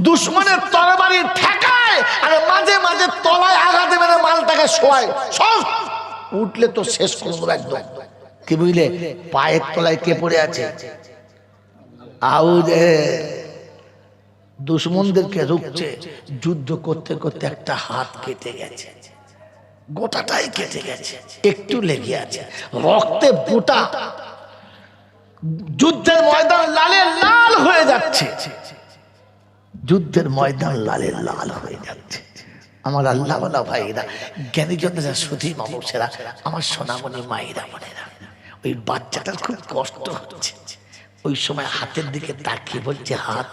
দুশ্মনের তরবারি ঠেকায়, আর মাঝে মাঝে তলায় আঘাতে মেরে মালটাকে শোয়ায়, সব উঠলে তো শেষ করবো একদম। কি বুঝলে? পায়ের তলায় কে পড়ে আছে? আবু জেহেল দুশ্মনদেরকে রুখছে। যুদ্ধ করতে করতে একটা হাত কেটে গেছে, গোটাটাই কেটে গেছে, একটু লেগে আছে, রক্তে গোটা। যুদ্ধের ময়দান লালে লাল হয়ে যাচ্ছে। যুদ্ধের ময়দান লালে লাল হয়ে যাচ্ছে। আমার আল্লাহ ওয়ালা ভাইরা, জ্ঞানীজনেরা, সুধী মানুষেরা, আমার সোনামণি মায়েরা বোনেরা, ওই বাচ্চাটার খুব কষ্ট হচ্ছে। ওই সময় হাতের দিকে তাকিয়ে বলছে, হাত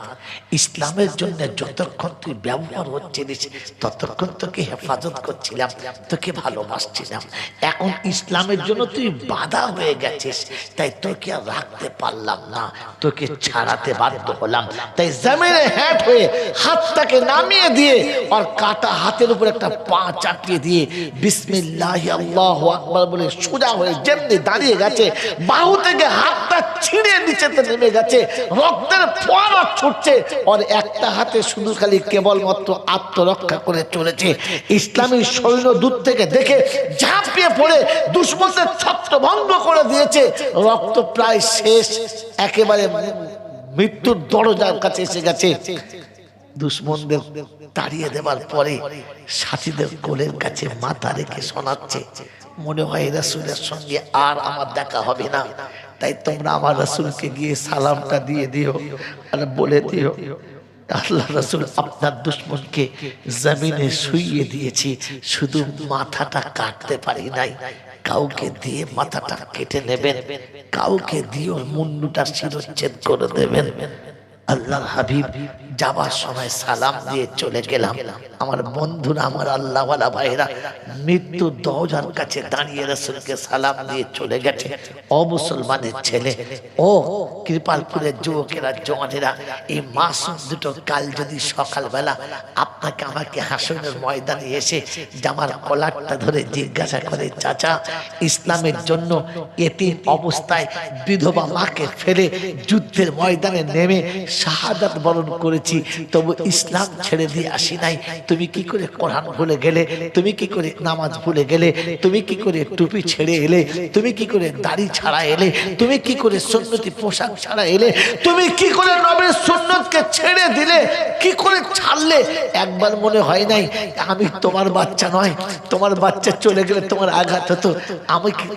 ইসলামের জন্য যতক্ষণ তুই ব্যবহার হচ্ছিলিস ততক্ষণ তোকে হেফাজত করছিলাম, তোকে ভালোবাসছিলাম। এখন ইসলামের জন্য তুই বাধা হয়ে গেছিস, তাই তোকে আর রাখতে পারলাম না, তোকে ছাড়াতে বাধ্য হলাম। তাই জমিনে হ্যাট হয়ে হাতটাকে নামিয়ে দিয়ে আর কাটা হাতের উপর একটা পা চাপিয়ে দিয়ে বিসমিল্লাহ আল্লাহু আকবার বলে সোজা হয়ে যেমনি দাঁড়িয়ে গেছে, বাহু থেকে হাতটা ছিঁড়ে নিচে নেমে গেছে, রক্তের ফোয়ারা ছুটছে, আর একটা হাতে শুধু খালি কেবলমাত্র আত্মরক্ষা করে চলেছে। ইসলামী সৈন্য দূর থেকে দেখে ঝাঁপিয়ে পড়ে দুশমনদের ছত্রভঙ্গ করে দিয়েছে। রক্ত প্রায় শেষ, একেবারে মৃত্যুর দরজার কাছে এসে গেছে। দুশমনদের তাড়িয়ে দেওয়ার পরে সাথীদের কোলের কাছে মাথা রেখে শোনাচ্ছে, মনে হয় রাসূলের সঙ্গে আর আমার দেখা হবে না, তাই তোমরা আমার রাসূলকে গিয়ে সালামটা দিয়ে দিও আর বলে দিও, আল্লাহ রাসূল আপনার দুশমনকে জমিনে শুইয়ে দিয়েছি, শুধু মাথাটা কাটতে পারি নাই, কাউকে দিয়ে মাথাটা কেটে নেবেন, কাউকে দিয়ে মুন্ডুটা শিরচ্ছেদ করে দেবেন। আল্লাহর হাবিব যাবার সময় সালাম দিয়ে চলে গেলাম। আমার বন্ধুরা, আমার আল্লাহওয়ালা ভাইরা, মৃত্যু দরজার কাছে দাঁড়িয়ে রাসূলকে সালাম দিয়ে চলে গেছে। ও মুসলমানের ছেলে, ও কৃপালপুরের যুবকেরা, জওয়ানেরা, এই মাসুম দুটো কাল যদি সকালবেলা আপনাকে আমাকে হাসনের ময়দানে এসে জামার কলারটা ধরে জিজ্ঞাসা করে, চাচা ইসলামের জন্য এতিম অবস্থায় বিধবা মাকে ফেলে যুদ্ধের ময়দানে নেমে শাহাদাত বরণ করেছি, তবু ইসলাম ছেড়ে দিয়ে আসি নাই, তুমি কি করে কোরআন ভুলে গেলে, তুমি কি করে নামাজ ভুলে গেলে, তুমি কি করে টুপি ছেড়ে এলে, তুমি কি করে দাড়ি ছাড়া এলে, তুমি কি করে সুন্নতি পোশাক ছাড়া এলে, তুমি কি করে নবীর সুন্নতকে ছেড়ে দিলে, কি করে ছাড়লে? একবার মনে হয় নাই আমি তোমার বাচ্চা নয়, তোমার বাচ্চা চলে গেলে তোমার আঘাত হতো,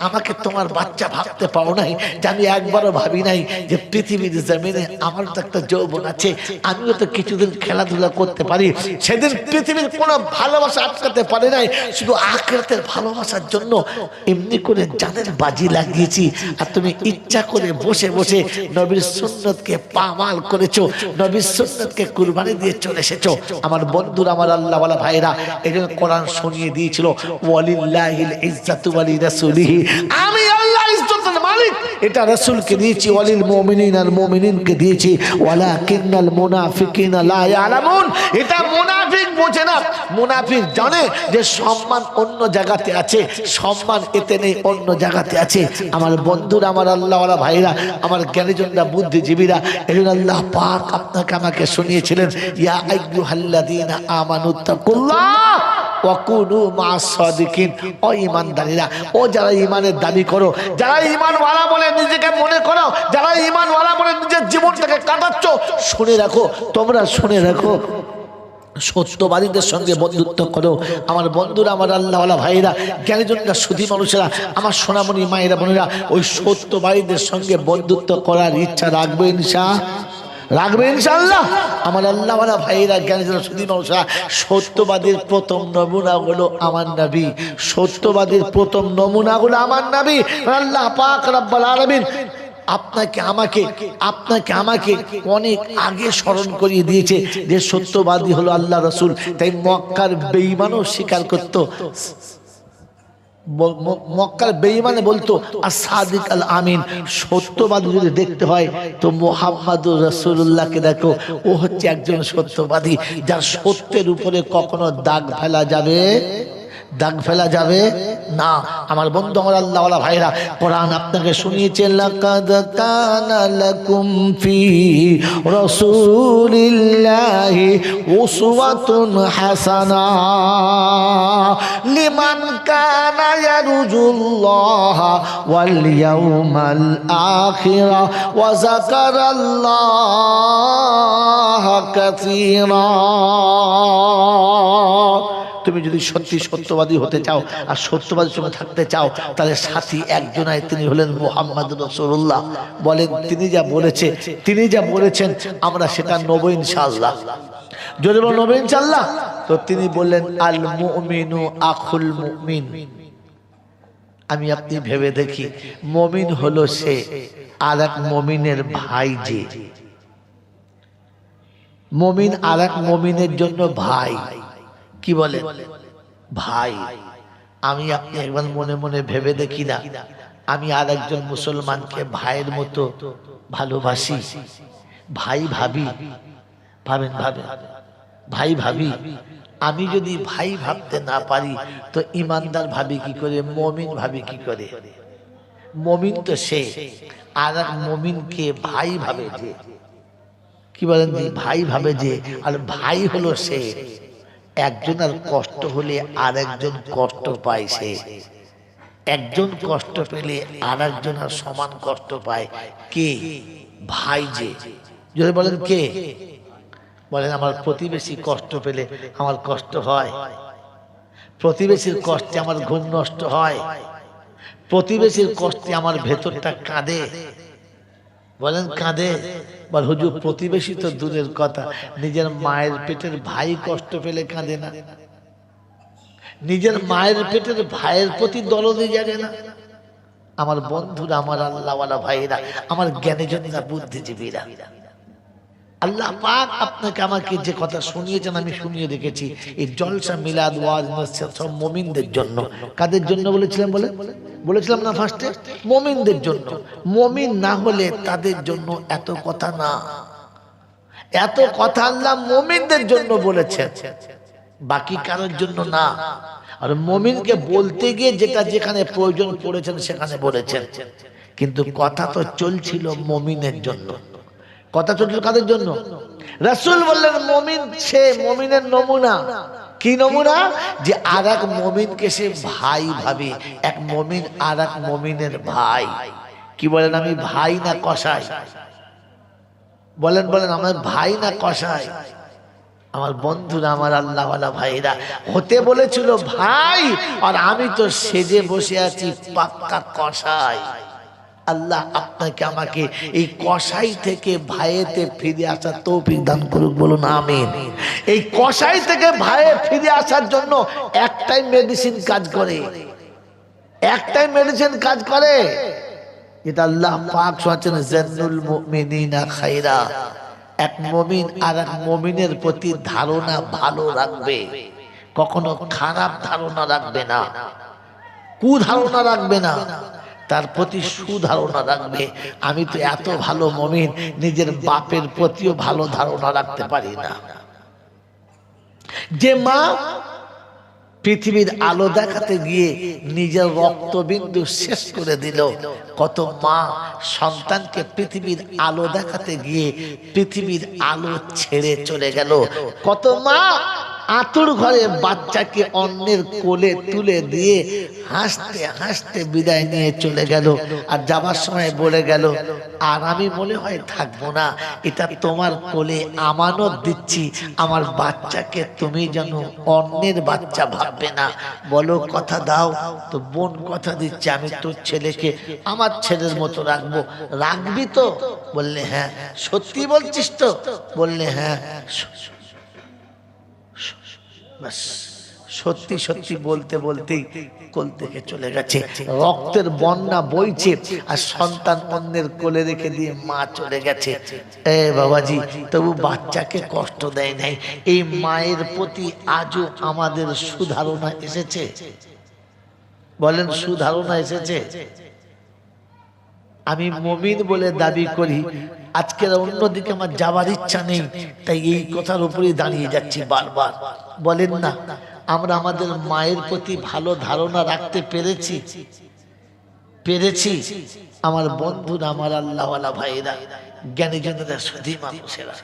আমাকে তোমার বাচ্চা ভাবতে পারো নাই, যে আমি একবারও ভাবি নাই যে পৃথিবীর জমিনে আমার তো একটা যৌবন আছে, আমিও তো কিছুদিন খেলাধুলা করতে পারি। সেদিন পৃথিবীর কোনো ভালোবাসা আটকাতে পারে নাই, শুধু আখিরাতের ভালোবাসার জন্য এমনি করে জানের বাজি লাগিয়েছি, আর তুমি ইচ্ছা করে বসে বসে নবীর সুন্নতকে পামাল করেছো, নবীর সুন্নতকে কুরবানি দিয়ে চলে এসেছো। আমার বন্ধুরা, আমার আল্লাহওয়ালা ভাইরা, এজন্য কোরআন শুনিয়ে দিয়েছিল, ওয়ালিল্লাহিল ইজ্জাতু ওয়ালি রাসূলিহি, আমি আল্লাহ ইজ্জতের মালিক, এটা রাসূলকে দিয়েছি, ওয়ালিল মুমিনিনা আল মুমিনিনকে দিয়েছি, ওয়ালাকিন্নাল মুনাফিকিনা লা ইয়ালামুন, এটা মুনাফিক বোঝে না। মুনাফিক জানে যে সম্মান অন্য জায়গাতে আছে, সম্মান এতে নেই, অন্য জায়গাতে আছে। আমার বন্ধুরা, আমার আল্লাহওয়ালা ভাইরা, আমার জ্ঞানীজনরা, বুদ্ধিজীবীরা, এজন্য আল্লাহ পাক আপনাকে আমাকে শুনিয়েছিলেন, ইয়া আইয়ুহাল্লাযীনা আমানুত্তাকুল্লাহ ওয়াকুনু মা'আস সাদিকিন, ও ঈমানদারীরা, ও যারা ঈমানের দাবি করো, যারা ঈমানওয়ালা বলে নিজেকে মনে করো, যারা ঈমানওয়ালা বলে নিজের জীবনটাকে কাটাচ্ছ, শুনে রাখো, তোমরা শুনে রাখো, সত্যবাদীদের সঙ্গে বন্ধুত্ব করো। আমার বন্ধুরা, আমার আল্লাহওয়ালা ভাইরা, জ্ঞানীজনরা, সুধী মানুষেরা, আমার সোনামণি মায়েরা বোনেরা, ওই সত্যবাদীদের সঙ্গে বন্ধুত্ব করার ইচ্ছা রাখবে ইনশাআল্লাহ। আমার আল্লাহওয়ালা ভাইরা, জ্ঞানীজনরা, সুধী মানুষেরা, সত্যবাদীর প্রথম নমুনা হলো আমার নবী, সত্যবাদীর প্রথম নমুনা হলো আমার নবী। আল্লাহ পাক রব্বুল আলামিন আপনাকে আমাকে অনেক আগে স্মরণ করিয়ে দিয়েছে যে সত্যবাদী হলো আল্লাহ রাসূল। তাই মক্কার বেঈমানও স্বীকার করত, মক্কার বেঈমানে বলতো as-সাদিক আল-আমিন, সত্যবাদী যদি দেখতে হয় তো মুহাম্মাদুর রাসূলুল্লাহকে দেখো, ও হচ্ছে একজন সত্যবাদী, যার সত্যের উপরে কখনো দাগ ফেলা যাবে না। আমার বন্ধু, আমার আল্লাহওয়ালা ভাইরা, কোরআন আপনাকে শুনিয়েছে, লাকাদ কানা লাকুম ফি রাসূলিল্লাহি উসওয়াতুন হাসানা লিমান কানা ইয়ারজুল্লাহা ওয়াল ইয়াউমাল আখিরা ওয়া যাকারাল্লাহা কাসীরা। তুমি যদি সত্যি সত্যবাদী হতে চাও আর সত্যবাদীর সঙ্গে থাকতে চাও, তাহলে সাথী একজনাই, তিনি হলেন মুহাম্মদুর রাসূলুল্লাহ। বলেন, তিনি যা বলেছেন আমরা সেটা নেব ইনশাআল্লাহ। যদি বলেন নবী ইনশাআল্লাহ, তো তিনি বললেন আল মুমিনু আখুল মুমিন। আমি আপনি ভেবে দেখি, মুমিন হলো সে আর এক মুমিনের ভাই। যে মুমিন আর এক মুমিনের জন্য ভাই, কি বলে ভাই। আমি আপনি একবার মনে মনে ভেবে দেখি না, আমি আর একজন মুসলমানকে ভাইয়ের মতো ভালোবাসি, ভাই ভাবি, ভাবেন ভাবেন ভাই ভাবি। আমি যদি ভাই ভাবতে না পারি তো ইমানদার ভাবি কি করে, মুমিন ভাবি কি করে? মুমিন তো সে আর এক মুমিনকে ভাই ভাবে যে, কি বলেন যে ভাই ভাবে যে, আর ভাই হলো সে একজনের কষ্ট হলে আর একজন কষ্ট পায়, সে একজন কষ্ট পেলে আর একজনের সমান কষ্ট পায়। কে? ভাই। যে যদি বলেন কে, বলেন আমার প্রতিবেশী কষ্ট পেলে আমার কষ্ট হয়, প্রতিবেশীর কষ্টে আমার ঘুম নষ্ট হয়, প্রতিবেশীর কষ্টে আমার ভেতরটা কাঁদে। বলেন কাঁদে? বল হুজুর প্রতিবেশী তো দূরের কথা, নিজের মায়ের পেটের ভাই কষ্ট পেলে কাঁদে না? নিজের মায়ের পেটের ভাইয়ের প্রতি দরদই জাগে না? আমার বন্ধুরা, আমার আল্লাহওয়ালা ভাইরা, আমার জ্ঞানীজনেরা, বুদ্ধিজীবীরা, আল্লাহ পাক আপনাকে আমাকে যে কথা শুনিয়েছেন আমি শুনিয়ে রেখেছি। এই জলসা মিলাদ ওয়াজ নসিহত সব মুমিনদের জন্য। কাদের জন্য বলেছিলাম? বলেছিলাম না ফার্স্টে? মুমিনদের জন্য। মুমিন না হলে তাদের জন্য এত কথা না। এত কথা আল্লাহ মুমিনদের জন্য বলেছেন, বাকি কারোর জন্য না। আর মুমিনকে বলতে গিয়ে যেটা যেখানে প্রয়োজন পড়েছেন সেখানে বলেছেন, কিন্তু কথা তো চলছিল মুমিনের জন্য। কথা চলছিল কাদের জন্য? রাসূল বললেন মুমিন সে মুমিনের নমুনা। কি নমুনা? যে আর এক মুমিনকে সে ভাই ভাবে। এক মুমিন আর এক মুমিনের ভাই। কি বলেন? আমি ভাই না কসাই? বলেন বলেন, আমার ভাই না কসাই? আমার বন্ধুরা, আমার আল্লাহওয়ালা ভাইরা, হতে বলেছিল ভাই, আর আমি তো সেজে বসে আছি পাক্কা কসাই। আল্লাহ আপনাকে আমাকে এই কসাই থেকে ভাইয়েতে ফিরে আসার তৌফিক দান করুক, বলুন আমিন। এই কসাই থেকে ভাইয়ে ফিরে আসার জন্য একটাই মেডিসিন কাজ করে, একটাই মেডিসিন কাজ করে, যেটা আল্লাহ পাক বলেছেন জান্নুল মুমিনিনা খায়রা। এক মুমিন আর এক মুমিনের প্রতি ধারণা ভালো রাখবে, কখনো খারাপ ধারণা রাখবে না, কুধারণা রাখবে না, তার প্রতি সুধারণা রাখবে। আমি তো এত ভালো মুমিন, নিজের বাপের প্রতিও ভালো ধারণা রাখতে পারি না। যে মা পৃথিবীর আলো দেখাতে গিয়ে নিজের রক্তবিন্দু শেষ করে দিল, কত মা সন্তানকে পৃথিবীর আলো দেখাতে গিয়ে পৃথিবীর আলো ছেড়ে চলে গেল, কত মা আতুর ঘরে বাচ্চাকে অন্যের কোলে তুলে দিয়ে হাসতে হাসতে বিদায় নিয়ে চলে গেল, আর যাবার সময় বলে গেল আর আমি মনে হয় থাকবো না, এটা তোমার কোলে আমানত দিচ্ছি, আমার বাচ্চাকে তুমি যেন অন্যের বাচ্চা ভাববে না। বলো কথা দাও তো? বোন কথা দিচ্ছে আমি তোর ছেলেকে আমার ছেলের মতো রাখবো। রাখবি তো? বললে হ্যাঁ। সত্যি বলছিস তো? বললে হ্যাঁ। সত্যি সত্যি বলতে বলতেই কোল থেকে চলে গেছে, রক্তের বন্যা বইছে, আর সন্তান অন্যের কোলে রেখে দিয়ে মা চলে গেছে। এ বাবাজি, তবু বাচ্চাকে কষ্ট দেয় নাই। এই মায়ের প্রতি আজও আমাদের সুধারণা এসেছে? বলেন সুধারণা এসেছে? আমি মুমিন বলে দাবি করি, আজকের অন্যদিকে আমার যাবার ইচ্ছা নেই, তাই এই কথার উপরেই দাঁড়িয়ে যাচ্ছি বারবার। বলেন না আমরা আমাদের মায়ের প্রতি ভালো ধারণা রাখতে পেরেছি? পেরেছি? আমার বন্ধুরা, আমার আল্লাহওয়ালা ভাইরা, জ্ঞানীজনেরা, সুধী মানুষেরা,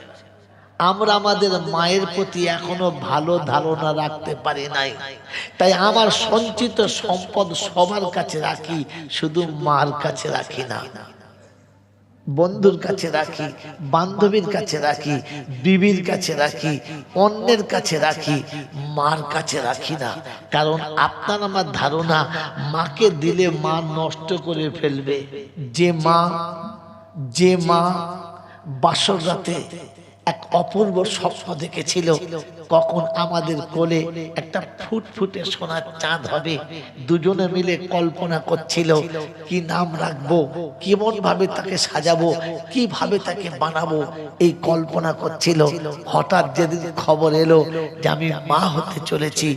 আমরা আমাদের মায়ের প্রতি এখনো ভালো ধারণা রাখতে পারি নাই। তাই আমার সঞ্চিত সম্পদ সবার কাছে রাখি, শুধু মার কাছে রাখি না। বন্ধুর কাছে রাখি, বান্ধবীর কাছে রাখি, বিবির কাছে রাখি, অন্যের কাছে রাখি, মার কাছে রাখি না। কারণ আপনার আমার ধারণা মাকে দিলে মা নষ্ট করে ফেলবে। যে মা বাসর রাতে এক অপূর্ব স্বপ্ন দেখেছিল, কখন আমাদের কোলে একটা ফুটফুটে সোনার চাঁদ হবে। দুজনে মিলে কল্পনা করছিল কি নাম রাখবো, কেমন ভাবে তাকে সাজাবো, কিভাবে তাকে বানাবো, এই কল্পনা করছিল। হঠাৎ যেদিন খবর এলো যে আমি মা হতে চলেছি,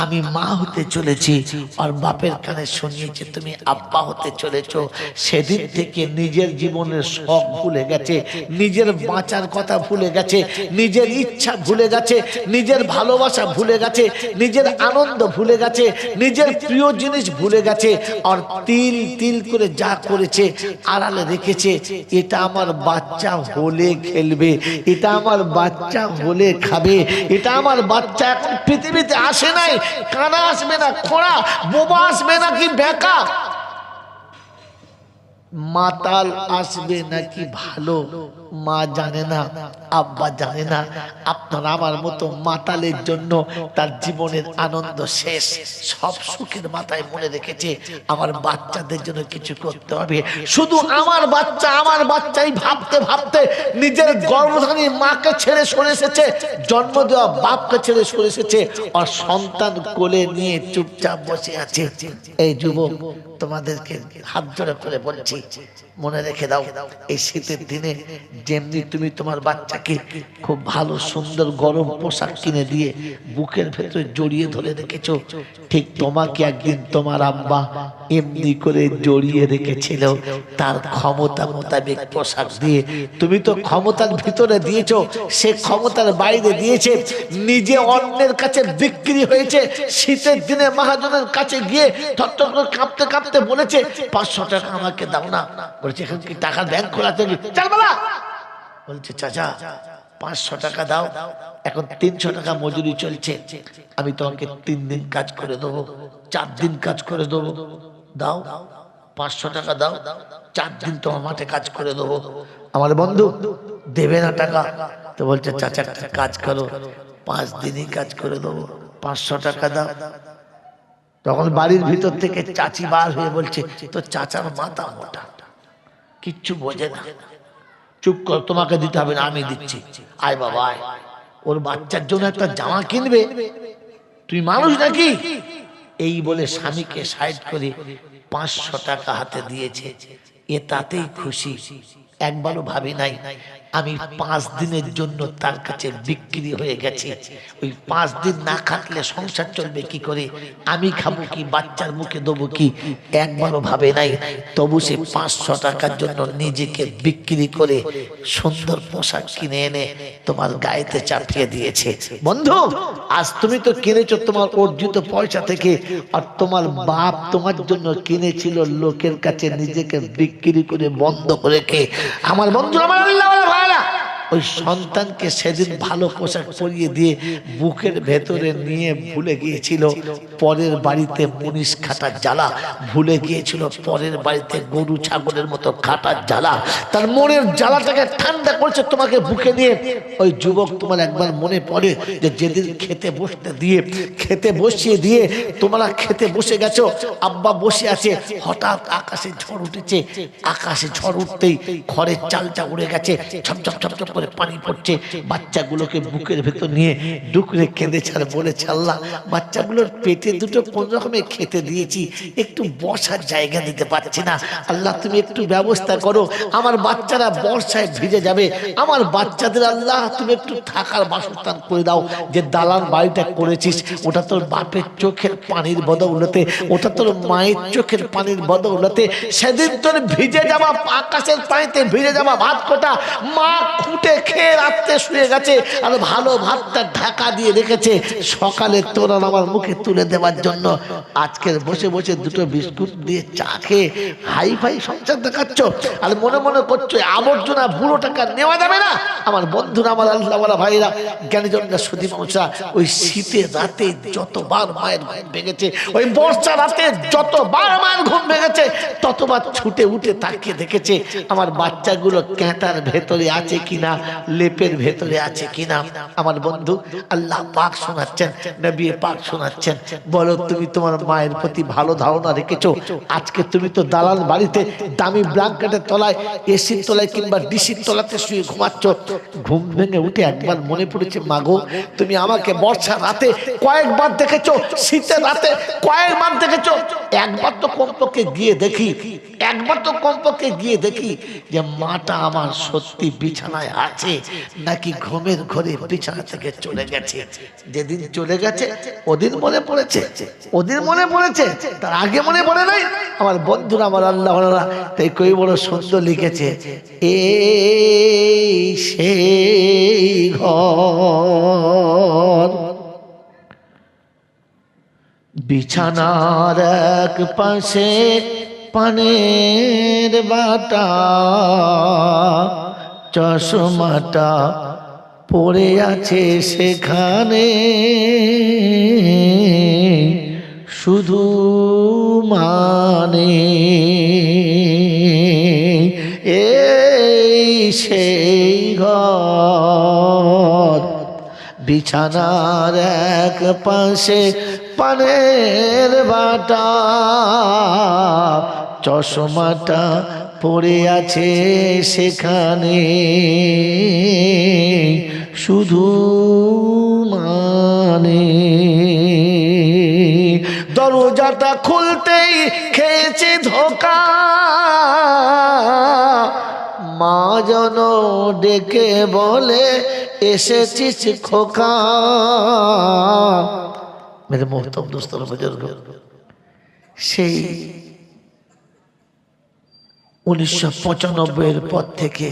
আমি মা হতে চলেছি, আর বাপের কানে শুনিয়েছে তুমি আব্বা হতে চলেছো, সেদিন থেকে নিজের জীবনের শখ ভুলে গেছে, নিজের বাঁচার কথা ভুলে গেছে, নিজের ইচ্ছা ভুলে গেছে, নিজের ভালোবাসা ভুলে গেছে, নিজের আনন্দ ভুলে গেছে, নিজের প্রিয় জিনিস ভুলে গেছে। আর তিল তিল করে যা করেছে আড়ালে রেখেছে, এটা আমার বাচ্চা হলে খেলবে, এটা আমার বাচ্চা হলে খাবে, এটা আমার বাচ্চা এখন পৃথিবীতে আসে নাই, কানা আসবে না, খোঁড়া বোবা আসবে নাকি বেকা, মাতাল আসবে নাকি ভালো, মা জানে না, আব্বা জানে না। আপনার আমার মতো মাতালের জন্য তার জীবনের আনন্দ শেষ। সব সুখের মাথায় মনে রেখেছে আমার বাচ্চাদের জন্য কিছু করতে হবে, শুধু আমার বাচ্চা আমার বাচ্চাই ভাবতে ভাবতে নিজের গর্ভধারী মাকে ছেড়ে সরে এসেছে, জন্ম দেওয়া বাপকে ছেড়ে সরে এসেছে, আর সন্তান কোলে নিয়ে চুপচাপ বসে আছে। এই যুবক, তোমাদেরকে হাত জোড়া করে বলছি, মনে রেখে দাও, এই শীতের দিনে যেমনি তুমি তোমার বাচ্চাকে খুব ভালো সুন্দর গরম পোশাক কিনে দিয়ে বুকের ভেতরে জড়িয়ে ধরে রেখেছো, ঠিক তোমাকে একদিন তোমার আব্বা এমনি করে জড়িয়ে রেখেছিল তার ক্ষমতা মোতাবেক পোশাক দিয়ে। তুমি তো ক্ষমতার ভিতরে দিয়েছো, সে ক্ষমতার বাইরে দিয়েছে, নিজে অন্যের কাছে বিক্রি হয়েছে। শীতের দিনে মহাজনের কাছে গিয়ে থরথর করে কাঁপতে কাঁপতে বলেছে 500 টাকা আমাকে দাও না। বলছে এখন কি টাকার ব্যাংক খোলা থাকবে? চল বলা। বলছে চাচা 500 টাকা দাও, এখন 300 টাকা মজুরি চলছে, আমি তোমাকে 3 দিন কাজ করে দেবো, 4 দিন কাজ করে দেবো, দাও 500 টাকা দাও, 4 দিন তোমার মাঠে কাজ করে দেবো। আমার বন্ধু দেবে না টাকা, তো বলছে চাচা একটা কাজ করো, 5 দিনই কাজ করে দেবো, 500 টাকা দাও। তখন বাড়ির ভিতর থেকে চাচি বার হয়ে বলছে তো চাচার মাথা মোটা, কিচ্ছু বোঝে না, চুপ কর, তোমাকে দিতে হবে না, আমি দিচ্ছি, আয় বাবা আয়। ওর বাচ্চার জন্য একটা জামা কিনবে, তুই মানুষ নাকি? এই বলে স্বামীকে সাইড করে 500 টাকা হাতে দিয়েছে। এ তাতেই খুশি, একবারও ভাবি নাই আমি 5 দিনের জন্য তার কাছে বিক্রি হয়ে গেছে। ওই 5 দিন না খাটলে সংসার চলবে কি করে, আমি খাবো কি, বাচ্চার মুখে দেবো কি, একবারও ভাবে নাই। তবু সে 500 টাকার জন্য নিজেকে বিক্রি করে সুন্দর পোশাক কিনে এনে তোমার গায়েতে চাপিয়ে দিয়েছে। বন্ধু, আজ তুমি তো কিনেছো তোমার অর্জিত পয়সা থেকে, আর তোমার বাপ তোমার জন্য কিনেছিল লোকের কাছে নিজেকে বিক্রি করে বন্ধ করে কে। আমার বন্ধু, আমার আল্লাহ ভাইরা, ওই সন্তানকে সেদিন ভালো পোশাক পরিয়ে দিয়ে বুকের ভেতরে নিয়ে ভুলে গিয়েছিল পরের বাড়িতে মুনিশ খাটার জ্বালা, ভুলে গিয়েছিল পরের বাড়িতে গরু ছাগলের মতো খাটার জ্বালা। তার মনের জ্বালাটাকে ঠান্ডা করছে তোমাকে বুকে নিয়ে। ওই যুবক, তোমার একবার মনে পড়ে যে যেদিন খেতে বসিয়ে দিয়ে তোমরা খেতে বসে গেছো, আব্বা বসে আছে, হঠাৎ আকাশে ঝড় উঠেছে, আকাশে ঝড় উঠতেই ঘরের চালটা উড়ে গেছে, ঝপঝপ ঝপঝপ করে পানি পড়ছে, বাচ্চাগুলোকে বুকের ভেতর নিয়ে ডুকরে কেঁদেছে আর বলেছে আল্লাহ, বাচ্চাগুলোর পেটে দুটো কোন রকমে খেতে দিয়েছি, একটু বসার জায়গা দিতে পারছি না, আল্লাহ তুমি একটু ব্যবস্থা করো, আমার বাচ্চারা বর্ষায় ভিজে যাবে, আমার বাচ্চাদের আল্লাহ তুমি একটু থাকার বাসস্থান করে দাও। যে দালান বাড়িটা করেছিস ওটা তোর বাপের চোখের পানির বদৌলতে, ওটা তোর মায়ের চোখের পানির বদৌলতে, সেদিন তোর ভিজে যাওয়া আকাশের পানিতে ভিজে যাওয়া ভাত কোটা মা খুঁটে খেয়ে রাত্রে শুয়ে গেছে, আর ভালো ভাতটা ঢাকা দিয়ে রেখেছে সকালে তোর আমার মুখে তুলে দেওয়ার জন্য। আজকের বসে বসে দুটো বিস্কুট দিয়ে চা খেয়ে হাই ফাই সংসার দেখাচ্ছ, আর মনে মনে করছো আবর্জনা বুড়ো টাকা নেওয়া যাবে না। আমার বন্ধুরা, আমার আল্লাহওয়ালা ভাইরা, জ্ঞানীজনরা, সুধী মানুষরা, ওই শীতের রাতে যতবার মায়ের ঘুম ভেঙেছে, ওই বর্ষা রাতে যতবার মায়ের ঘুম ভেঙেছে, ততবার ছুটে উঠে তাকিয়ে দেখেছে আমার বাচ্চাগুলো ক্যাঁটার ভেতরে আছে কিনা, লেপের ভেতরে আছে কিনা। আমার বন্ধু আল্লাহ পাক শোনাচ্ছেন, নবী পাক শোনাচ্ছেন, বলো তুমি তোমার মায়ের প্রতি ভালো ধারণা রেখেছো? আজকে তুমি তো দালাল বাড়িতে দামি ব্ল্যাঙ্কেটের তলায়, এসির তলায় কিংবা ডিসির তলাতে শুয়ে ঘুমাচ্ছ। ঘুম ভেঙে উঠে একবার মনে পড়েছে, মাগো তুমি আমাকে বর্ষা রাতে কয়েকবার দেখেছো, শীতের রাতে কয়েকবার দেখেছো। একবার তো কমপক্ষে গিয়ে দেখি, একবার তো কমপক্ষে গিয়ে দেখি যে মাটা আমার সত্যি বিছানায় আছে নাকি ঘুমের ঘরে বিছানা থেকে চলে গেছে। যেদিন চলে গেছে ওদিন মনে পড়েছে, ওদিন মনে পড়েছে, তার আগে মনে পড়ে নাই। আমার বন্ধুরা, আমার আল্লাহ তাই কই বড় সুন্দর লিখেছে, এই সেই ঘর বিছানার এক পাশে পানের বাটা, চশমাটা পড়ে আছে সেখানে, শুধু মানে এই সেই ঘর বিছানার এক পাশে পানের বাটা, চশমাটা পড়ে আছে সেখানে, শুধু মানে দরজাটা খুলতেই খেয়েছে ধোকা, মা যেন ডেকে বলে এসেছিস খোকা। মেরে মোহতরম দোস্তর বুজুর্গ, সেই 1995 পর থেকে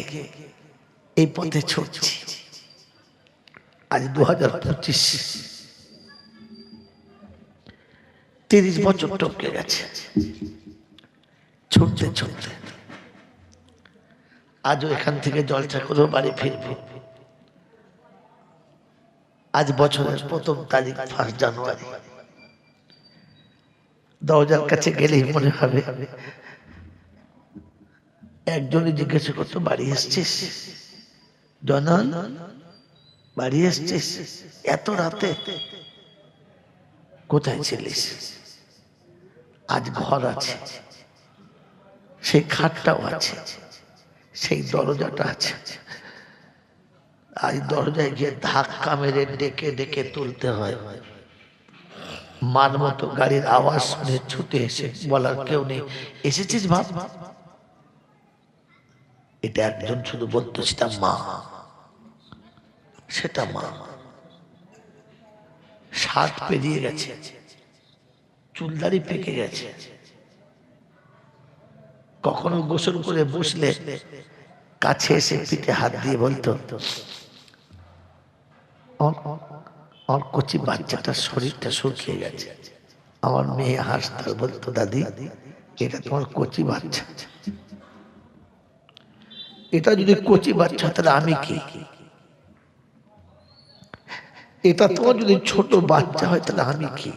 এই পথে ছুটছি। আজ 2025, 30 বছর টপকে গেছে ছুটতে ছুটতে। আজও এখান থেকে জলসা করেও বাড়ি ফিরব। আজ বছরের প্রথম তারিখ, 1 জানুয়ারি। দরজার কাছে গেলেই মনে হবে, একজনই জিজ্ঞাসা করতো, বাড়ি এসছিস জনান, বাড়ি এসছিস এত রাতে, কোথায় ছিলিস? আজ ঘর আছে, সেই খাটটাও আছে, সেই দরজাটা আছে। আজ দরজায় গিয়ে ধাক্কা মেরে ডেকে ডেকে তুলতে হয়। মার মতো গাড়ির আওয়াজ শুনে ছুটে এসে বলার কেউ নেই, এসেছিস ভাব। এটা একজন শুধু বলতো, সেটা মা, সেটা মা। 60 পেরিয়ে গেছে, চুলদাড়ি পেকে গেছে। কখনো গোসল করে বসলে কাছে এসে পিঠে হাত দিয়ে বলতো, আমার কচি বাচ্চাটার শরীরটা শুকিয়ে গেছে। আমার মেয়ে হাসতো, বলতো, দাদি এটা তোমার কচি বাচ্চা। এটা যদি কচি বাচ্চা তাহলে আমি কি? এটা তোমার যদি ছোট বাচ্চা হয় তাহলে আমি কি?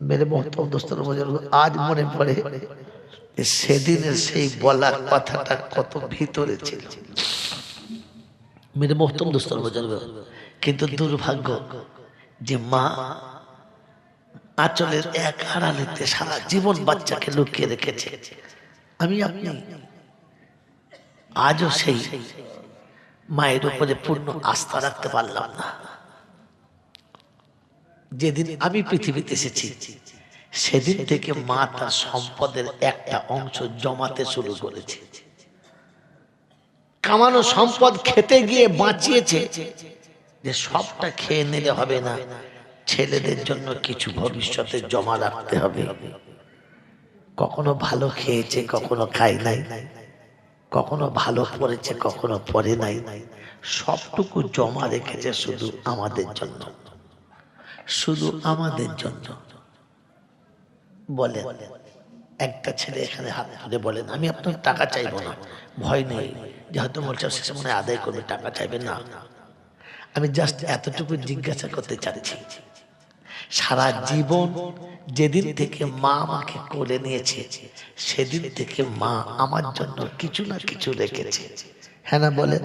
মেরে মোহতরম দোস্তর বুজুর্গ, আজ মনে পড়ে সেদিনের সেই বলা কথাটা কত ভিতরে ছিল। মেরে মোহতরম দোস্তর বুজুর্গ, কিন্তু দুর্ভাগ্য যে মা আঁচলের এক আড়ালেতে সারা জীবন বাচ্চাকে লুকিয়ে রেখেছে। আমি আপনি আজও সেই মায়ের উপরে পূর্ণ আস্থা রাখতে পারলাম না। যেদিন আমি পৃথিবীতে এসেছি সেদিন থেকে মা তার সম্পদের একটা অংশ জমাতে শুরু করেছে। কামানো সম্পদ খেতে গিয়ে বাঁচিয়েছে যে সবটা খেয়ে নিলে হবে না, ছেলেদের জন্য কিছু ভবিষ্যতে জমা রাখতে হবে। কখনো ভালো খেয়েছে, কখনো খায় নাই, কখনো ভালো পড়েছে, কখনো পড়ে নাই, সবটুকু জমা রেখেছে শুধু আমাদের জন্য, শুধু আমাদের জন্য। বলেন, একটা ছেলে এখানে হাত তুলে বলেন, আমি আপনার টাকা চাইবো না, ভয় নেই যে হয়তো বলছে শেষে মনে আদায় করবে, টাকা চাইবে না। আমি জাস্ট এতটুকু জিজ্ঞাসা করতে চাচ্ছি, সারা জীবন যেদিন থেকে মা আমাকে কোলে নিয়েছে সেদিন থেকে মা আমার জন্য কিছু না কিছু রেখেছে, হ্যাঁ না বলে?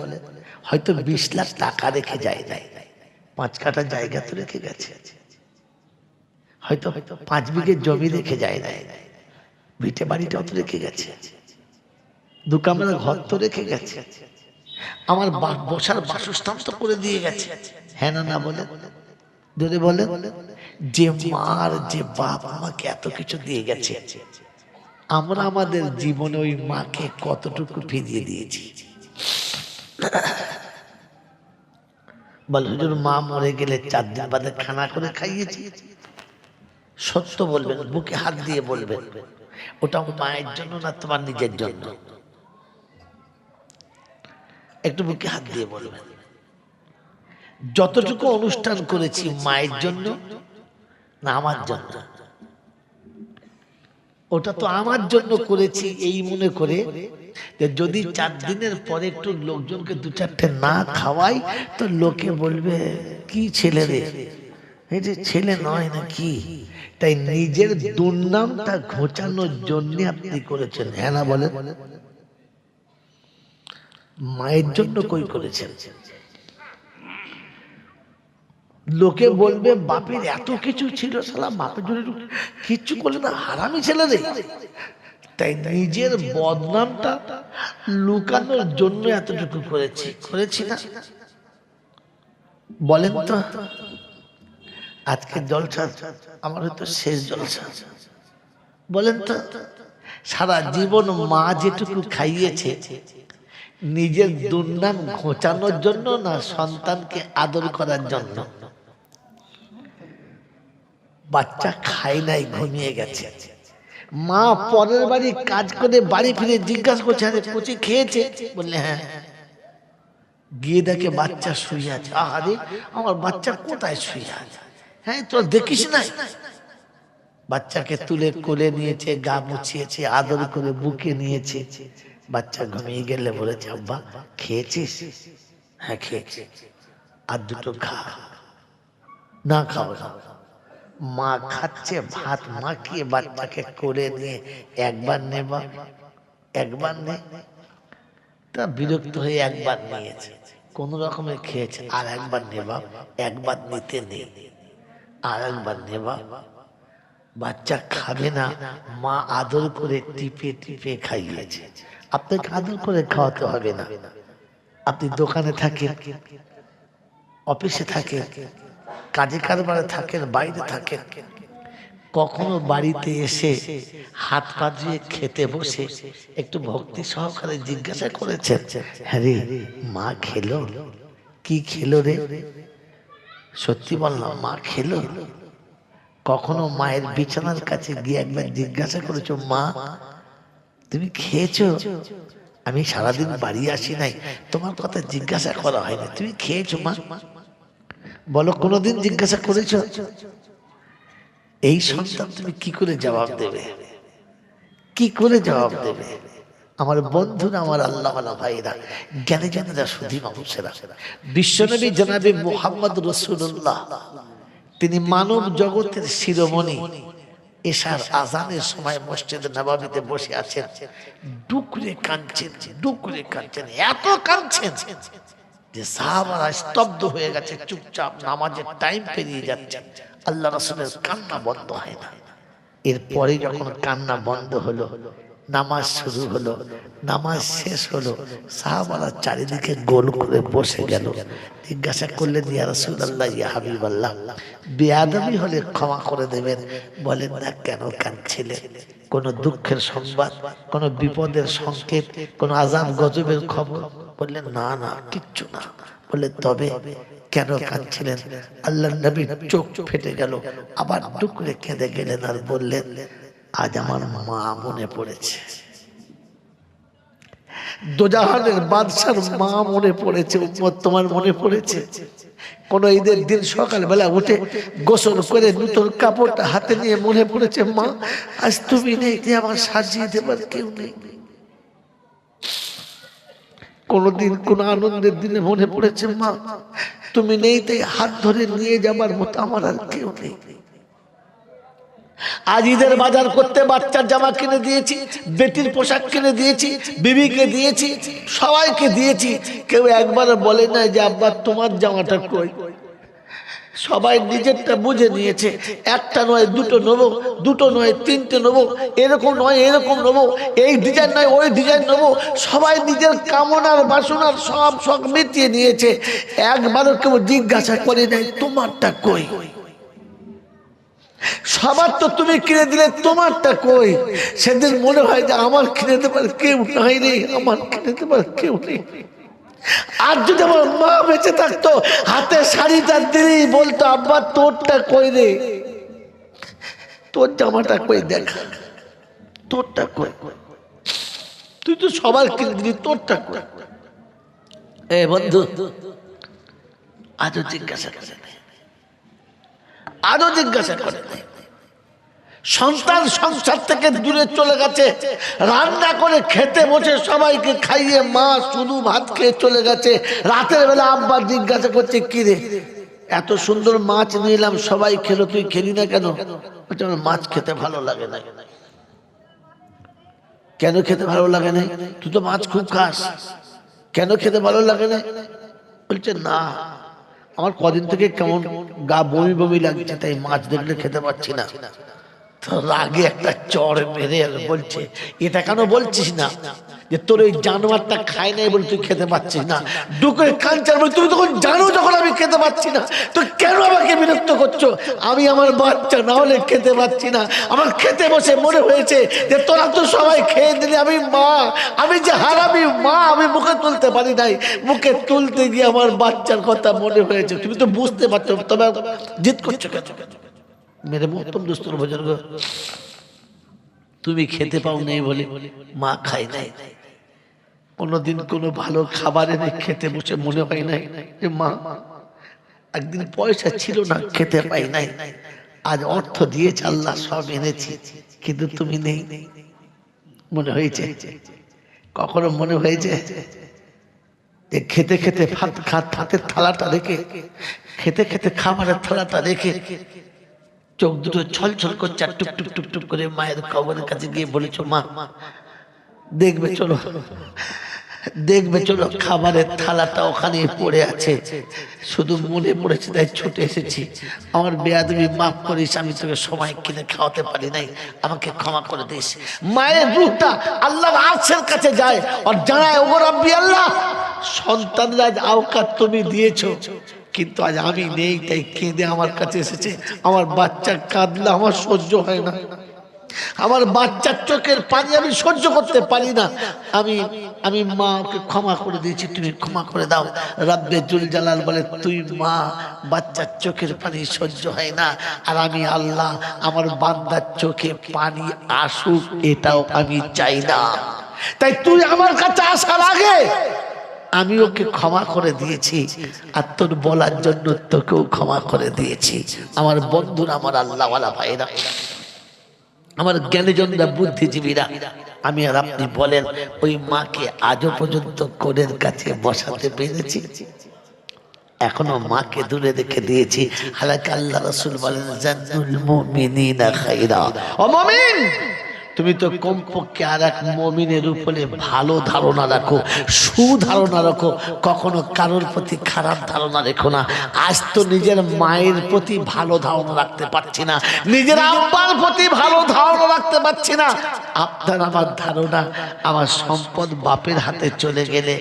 হয়তো 20 লাখ টাকা রেখে যায় নাই, 5 কাঠা জায়গা তো রেখে গেছে, হয়তো 5 বিঘে জমি রেখে যায় নাই, ভিটে বাড়িটাও তো রেখে গেছে, 2 কামরার ঘর তো রেখে গেছে, আমার বসার বাসস্থান তো করে দিয়ে গেছে। হ্যাঁ না না বলে? যদি বলে যে মার যে বাপ আমাকে এত কিছু দিয়ে গেছে, আমরা আমাদের জীবনে ওই মাকে কতটুকু ফিরিয়ে দিয়েছি? বল হুজুর মা মরে গেলে 4 দিন বাদে খানা করে খাইয়েছি। সত্য বলবেন, বুকে হাত দিয়ে বলবেন, ওটা মায়ের জন্য না তোমার নিজের জন্য? একটু বুকে হাত দিয়ে বলবেন। যতটুকু অনুষ্ঠান করেছি মায়ের জন্য না আমার জন্য? ওটা তো আমার জন্য করেছি এই মনে করে যে যদি 4 দিনের পরে একটু লোকজনকে 2-4টে না খাওয়াই তো লোকে বলবে কি ছেলে রে, এই যে ছেলে নয় না কি? তাই নিজের দুর্নামটা ঘোচানোর জন্য আপনি করেছেন। হ্যাঁ না বলেন? মায়ের জন্য কই করেছেন? লোকে বলবে বাপের এত কিছু ছিল, শালা বাপের জন্য কিচ্ছু করলে না, হারামি ছেলে রে। তাই নিজের বদনামটা লুকানোর জন্য এতটুকু করেছি না? বলেন তো। আজকে জলসা আমার হয়তো শেষ জলসা। বলেন তো, সারা জীবন মা যেটুকু খাইয়েছে নিজের দুর্নাম ঘোচানোর জন্য না সন্তানকে আদর করার জন্য? বাচ্চা খায় নাই, ঘুমিয়ে গেছে, মা পরের বাড়ি কাজ করে বাড়ি ফিরে জিজ্ঞাসা করছে আরে কচি খেয়েছে? বললে হ্যাঁ। গিয়ে দেখে বাচ্চা শুয়ে আছে। আরে আমার বাচ্চা কোথায় শুয়ে আছে? হ্যাঁ তোরা দেখিস না? বাচ্চাকে তুলে কোলে নিয়েছে, গা মুছিয়েছে, আদর করে বুকে নিয়েছে। বাচ্চা ঘুমিয়ে গেলে বলেছে আব্বা খেয়েছিস? হ্যাঁ খেয়েছি। আর 2টো খা। না খাও না। মা খাচ্ছে, ভাত মাখিয়ে বাচ্চাকে কোলে নিয়ে একবার নেবা, একবার নে। তা বিরক্ত হয়ে একবার নিয়েছে, কোন রকমে খেয়েছে। আর একবার নেবা, একবার নিতে নেই, আর একবার নেবা। বাচ্চা খাবে না, মা আদর করে টিপে টিপে খাইয়েছে। আপনাকে আদর করে খাওয়াতে হবে না। আপনি দোকানে থাকেন, অফিসে থাকেন, কাজে কারবারে থাকেন, বাইরে থাকেন, কখনো বাড়িতে এসে হাত পা ধুয়ে খেতে বসে একটু ভক্তি সহকারে জিজ্ঞাসা করেছেন হ্যাঁ রে মা খেলো? কি খেলো রে? সত্যি বললাম মা খেলো? কখনো মায়ের বিছানার কাছে গিয়ে একবার জিজ্ঞাসা করেছো মা তুমি খেয়েছো? আমি সারাদিন বাড়ি আসি নাই, তোমার কথা জিজ্ঞাসা করা হয়নি, তুমি খেয়েছো মা? বলো কোনোদিন জিজ্ঞাসা করেছো? এই সন্তান তুমি কি করে জবাব দেবে? কি করে জবাব দেবে? আমার বন্ধুরা, আমার আল্লাহওয়ালা ভাইরা, জ্ঞানী জানেরা, সুধী মানুষেরা, বিশ্বনবী জনাবে মুহাম্মদ রাসূলুল্লাহ, তিনি মানব জগতের শিরোমণি। এশার আজানের সময় মসজিদে নববীতে বসে আছেন, ডুকরে কাঁদছেন, ডুকরে কাঁদছেন, এত কাঁদছেন যে সাহাবারা স্তব্ধ হয়ে গেছে, চুপচাপ। নামাজের টাইম পেরিয়ে যাচ্ছে, আল্লাহ রাসূলের কান্না বন্ধ হয় না। এরপরে যখন কান্না বন্ধ হলো, নামাজ শুরু হলো, নামাজ শেষ হলো, সাহাবারা চারিদিকে গোল করে বসে গেল। জিজ্ঞাসা করলেন ইয়া রাসূলুল্লাহ, ইয়া হাবিবাল্লাহ, বেয়াদবি হলে ক্ষমা করে দেবেন, বলেন না কেন কাঁদছিলেন? কোন দুঃখের সংবাদ, কোন বিপদের সংকেত, কোন আযাব গজবের খবর? বললেন না না কিচ্ছু না। বললেন তবে কেন কাঁদছিলেন? আল্লাহর নবীর চোখ ফেটে গেল, আবার টুকরে কেঁদে গেলেন আর বললেন আজ আমার মা মনে পড়েছে, দোজাহানের বাদশার মা মনে পড়েছে। উম্মত তোমার মনে পড়েছে? কোন ঈদের দিন সকালবেলা উঠে গোসল করে নতুন কাপড়টা হাতে নিয়ে মনে পড়েছে মা আজ তুমি নেই, আমার সাজিয়ে দেবার কেউ নেই? কোনদিন কোন আনন্দের দিনে মনে পড়েছে মা তুমি নেই, তাই হাত ধরে নিয়ে যাবার মতো আমার আর কেউ নেই? আজ ঈদের বাজার করতে বাচ্চার জামা কিনে দিয়েছি, বেটির পোশাক কিনে দিয়েছি, বিবিকে দিয়েছি, সবাইকে দিয়েছি। কেউ একবার বলে না যে আব্বা তোমার জামাটা কই। সবাই নিজেরটা বুঝে নিয়েছে। একটা নয় দুটো নেবো, দুটো নয় তিনটে নেবো, এরকম নয় এরকম নেবো, এই ডিজাইন নয় ওই ডিজাইন নেবো। সবাই নিজের কামনার বাসনার সব শখ মিটিয়ে নিয়েছে। একবারও কেউ জিজ্ঞাসা করে নাই তোমারটা কই। সবার তো তুমি কিনে দিলে, তোমারটা কই। সেদিন মনে হয় যে আমার কিনে দেবার কেউ নাই রে, আমার কিনে দেবার কেউ নেই। আর যদি আমার মা বেঁচে থাকতো, হাতে শাড়িটা দিলেই বলতো আব্বা তোরটা কই রে, তোর জামাটা কই দেখা, তোরটা কই। তুই তো সবার কিনে দিলি, তোরটা কই। এ বন্ধু, আজও জিজ্ঞাসা করে, আজও জিজ্ঞাসা করে। সন্তান সংসার থেকে দূরে চলে গেছে, রান্না করে খেতে বসে সবাইকে খাইয়ে মা শুধু ভাত খেয়ে চলে গেছে। রাতের বেলা আব্বা জিজ্ঞাসা করছে কি রে এত সুন্দর মাছ নিয়ে এলাম, সবাই খেলো, তুই খেলি না কেন? আমার মাছ খেতে ভালো লাগে না। কেন খেতে ভালো লাগে না? তুই তো মাছ খুব খাস, কেন খেতে ভালো লাগে না? বলছে না, আমার কদিন থেকে কেমন গা বমি বমি লাগছে, তাই মাছ দেখলে খেতে পাচ্ছি না। তো রাগে একটা চড় মেরে বলছে এটা কেন বলছিস না যে তোর ওই জানোয়ারটা খায় নাই বলে তুই খেতে পাচ্ছিস না? ডুকের কাঞ্চার বলে তুমি তখন জানো যখন আমি খেতে পাচ্ছি না, তো কেন আমাকে বিরক্ত করছো? আমি আমার বাচ্চা না হলে খেতে পাচ্ছি না। আমার খেতে বসে মনে হয়েছে যে তোরা তো সবাই খেয়ে দিলি, আমি মা, আমি যে হারামি মা, আমি মুখে তুলতে পারি নাই। মুখে তুলতে গিয়ে আমার বাচ্চার কথা মনে হয়েছে। তুমি তো বুঝতে পারছো, তবে জিদ করছো কেন? মেরে মহতম দোস্তর বুজুর্গ, তুমি খেতে পাও নেই বলে মা খাই নাই। কোনদিন কোনো ভালো খাবার এনে খেতে বসে মনে হয় নাই যে মা একদিন পয়সা ছিল না খেতে পাই নাই, আজ অর্থ দিয়েছে আল্লাহ সব এনেছি, কিন্তু তুমি নেই? মনে হয়েছে? কখনো মনে হয়েছে যে খেতে খেতে ভাতের থালাটা রেখে, খেতে খেতে খাবারের থালাটা রেখে চোখ দুটো ছলছল করছে, আর টুক টুক টুক টুক করে মায়ের কবরের কাছে গিয়ে বলেছো মা দেখবে চলো, দেখবে চলো খাবারের থালাটা ওখানে পড়ে আছে, শুধু মনে পড়েছে তাই ছুটে এসেছি, আমার বেয়াদবি মাফ করিস, আমি তোকে সময় কিনে খাওয়াতে পারি নাই, আমাকে ক্ষমা করে দিস। মায়ের রূহটা আল্লাহর আরশের কাছে যায় আর জানায় ওগো রাব্বি আল্লাহ, সন্তানরা আজ আওকাত তুমি দিয়েছো, কিন্তু আজ আমি নেই, তাই কেঁদে আমার কাছে এসেছে। আমার বাচ্চা কাঁদলে আমার সহ্য হয় না, আমার বাচ্চার চোখের পানি আমি সহ্য করতে পারি না। আমি মাকে ক্ষমা করে দিয়েছি, তুমি ক্ষমা করে দাও। রাব্বে জুল জালাল বলে তুই মা, বাচ্চার চোখের পানি সহ্য হয় না, আর আমি আল্লাহ আমার বান্দার চোখে পানি আসুক এটাও আমি চাই না। তাই তুই আমার কাছে আসার আগে আমি ওকে ক্ষমা করে দিয়েছি, আর তোর বলার জন্য তোকেও ক্ষমা করে দিয়েছি। আমার বন্ধুরা, আমার আল্লাহওয়ালা ভাইরা, আমার জ্ঞানীজনরা, বুদ্ধিজীবীরা, আমি আর আপনি বলেন ওই মাকে আজও পর্যন্ত কোলের কাছে বসাতে পেরেছি? এখনো মাকে দূরে রেখে দিয়েছি। হালাকা আল্লাহ রাসূল বলেন জান্নুল মুমিনিনা খায়রা। ও মুমিন, তুমি তো কমপক্ষে আর এক মুমিনের উপরে ভালো ধারণা রাখো, সুধারণা রাখো, কখনো কারোর প্রতি খারাপ ধারণা রেখো না। আজ তো নিজের মায়ের প্রতি ভালো ধারণা রাখতে পারছি না, নিজের আব্বার প্রতি ভালো ধারণা রাখতে পারছি না। আপনার আমার ধারণা, আমার সম্পদ বাপের হাতে চলে গেলে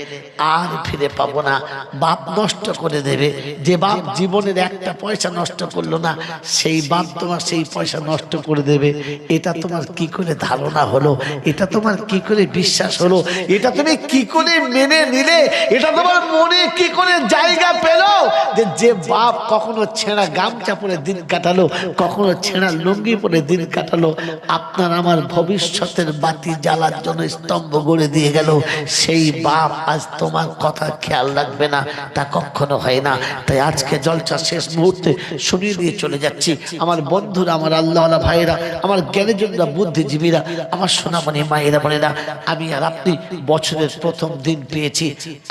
আর ফিরে পাবো না, বাপ নষ্ট করে দেবে। যে বাপ জীবনের একটা পয়সা নষ্ট করলো না, সেই বাপ তোমার সেই পয়সা নষ্ট করে দেবে। এটা তোমার কি করে ধারণা হলো? এটা তোমার কি করে বিশ্বাস হলো? এটা তুমি কি করে মেনে নিলে? এটা তোমার মনে কি করে জায়গা পেল যে বাপ কখনো ছেঁড়া গামছা পরে দিন কাটালো, কখনো ছেঁড়া লুঙ্গি পরে দিন কাটালো, আপনার আমার ভবিষ্যতের বাতি জ্বালার জন্য স্তম্ভ গড়ে দিয়ে গেল, সেই বাপ আজ তোমার কথা খেয়াল রাখবে না? তা কখনো হয় না। তাই আজকে জলসা শেষ মুহূর্তে শুনিয়ে দিয়ে চলে যাচ্ছি। আমার বন্ধুরা, আমার আল্লাহওয়ালা ভাইরা, আমার জ্ঞানীজনরা, বুদ্ধিজীবীরা, আমার সোনামণি মায়েরা বোনেরা, আমি আর আপনি বছরের প্রথম দিন পেয়েছি।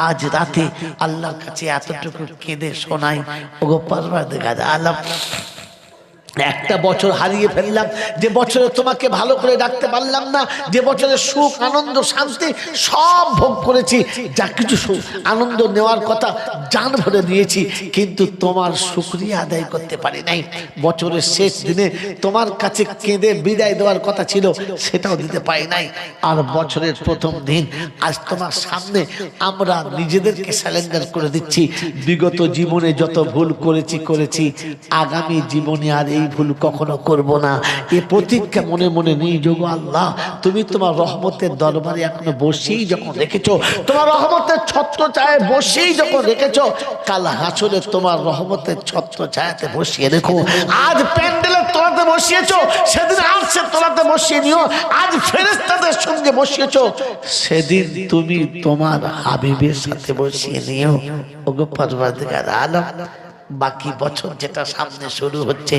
আজ রাতে আল্লাহর কাছে এতটুকু কেঁদে শোনাই, ওগো পরওয়ারদিগার আলম, একটা বছর হারিয়ে ফেললাম, যে বছরে তোমাকে ভালো করে ডাকতে পারলাম না, যে বছরে সুখ আনন্দ শান্তি সব ভোগ করেছি, যা কিছু সুখ আনন্দ নেওয়ার কথা জান ভরে দিয়েছি, কিন্তু তোমার শুকরিয়া আদায় করতে পারি নাই। বছরের শেষ দিনে তোমার কাছে কেঁদে বিদায় দেওয়ার কথা ছিল, সেটাও দিতে পারি নাই। আর বছরের প্রথম দিন আজ তোমার সামনে আমরা নিজেদেরকে স্যালেন্ডার করে দিচ্ছি। বিগত জীবনে যত ভুল করেছি, আগামী জীবনে আর এই ভুল কখনো করব না, এই প্রতিজ্ঞা মনে মনে নিয়ে যোগ। আল্লাহ, তুমি তোমার রহমতের দরবারে এখনো বসেই যখন রেখেছো, তোমার রহমতের ছত্র ছায়ায় বসেই যখন রেখেছো, কাল হাসরে তোমার রহমতের ছত্র ছায়াতে বসিয়ে রেখো। আজ প্যান্ডেলের তলাতে বসিয়েছো, সেদিন আরশের তলাতে বসিয়ে নিও। আজ ফেরেশতাদের সঙ্গে বসিয়েছো, সেদিন তুমি তোমার হাবিবের সাথে বসিয়ে নিও। ওগো পরওয়ারদিগার আলম, বাকি বছর যেটা সামনে শুরু হচ্ছে,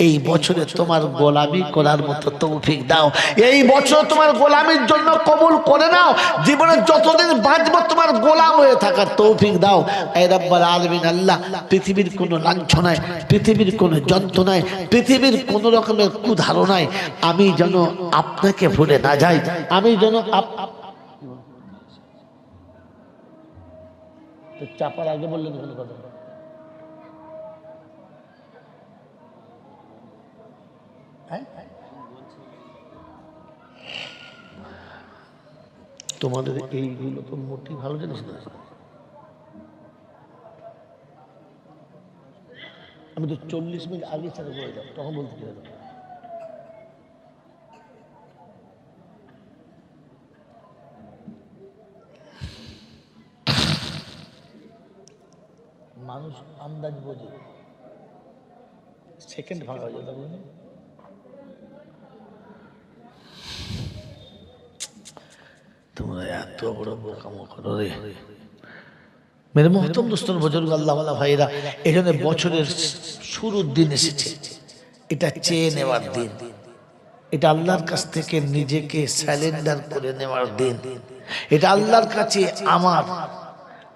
এই বছরে তোমার গোলামি করার মতো তৌফিক দাও। এই বছর তোমার গোলামির জন্য কবুল করে নাও। জীবনে যতদিন বাঁচবো তোমার গোলাম হয়ে থাকার তৌফিক দাও। এই রব্বুল আলামিন আল্লাহ, পৃথিবীর কোনো লাঞ্ছনায়, পৃথিবীর কোনো যন্ত্রণায়, পৃথিবীর কোনো রকমের কুধারণায় আমি যেন আপনাকে ভুলে না যাই। আমি যেন চাপার আগে বললেন কোনো কথা, তোমাদের এইগুলো তো মোটেই ভালো জিনিস না। আমি তো 40 মিনিট আগে চালু করে যাও, তখন বলতে কি মানুষ আন্দাজ বোঝে, সেকেন্ড ভাঙা হয়ে যাবে। তোমরা এত বড় বোকামো করো রে মেরে মোহতরম দোস্তর, বুজুর্গ, আল্লাহ ওয়ালা ভাইরা। এই জন্য বছরের শুরুর দিন এসেছে, এটা চেয়ে নেওয়ার দিন, এটা আল্লাহর কাছ থেকে নিজেকে স্যালেন্ডার করে নেওয়ার দিন, এটা আল্লাহর কাছে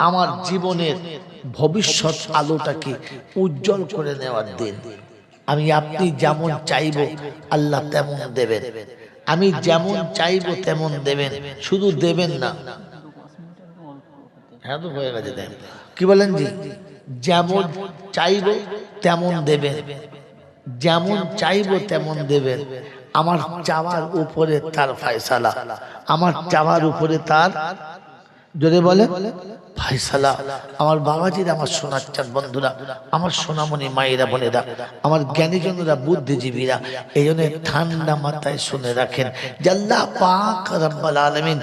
আমার জীবনের ভবিষ্যৎ আলোটাকে উজ্জ্বল করে নেওয়ার দিন। আমি আপনি যেমন চাইবো আল্লাহ তেমন দেবেন, আমি যেমন চাইবো তেমন দেবেন, শুধু দেবেন না। হ্যাঁ তো হয়ে গেছে, দেন কি বলেন জি? যেমন চাইবো তেমন দেবেন, যেমন চাইবো তেমন দেবেন। আমার চাওয়ার উপরে তার ফয়সালা, আমার চাওয়ার উপরে তার, যদি বলে ফয়সালা। আমার বাবাজিরা, আমার সোনাচ্চার বন্ধুরা, আমার সোনামণি মায়েরা বোনেরা, আমার জ্ঞানীজনরা, বুদ্ধিজীবীরা, এই জন্য ঠান্ডা মাথায় শুনে রাখেন যে আল্লাহ পাক রব্বুল আলামিন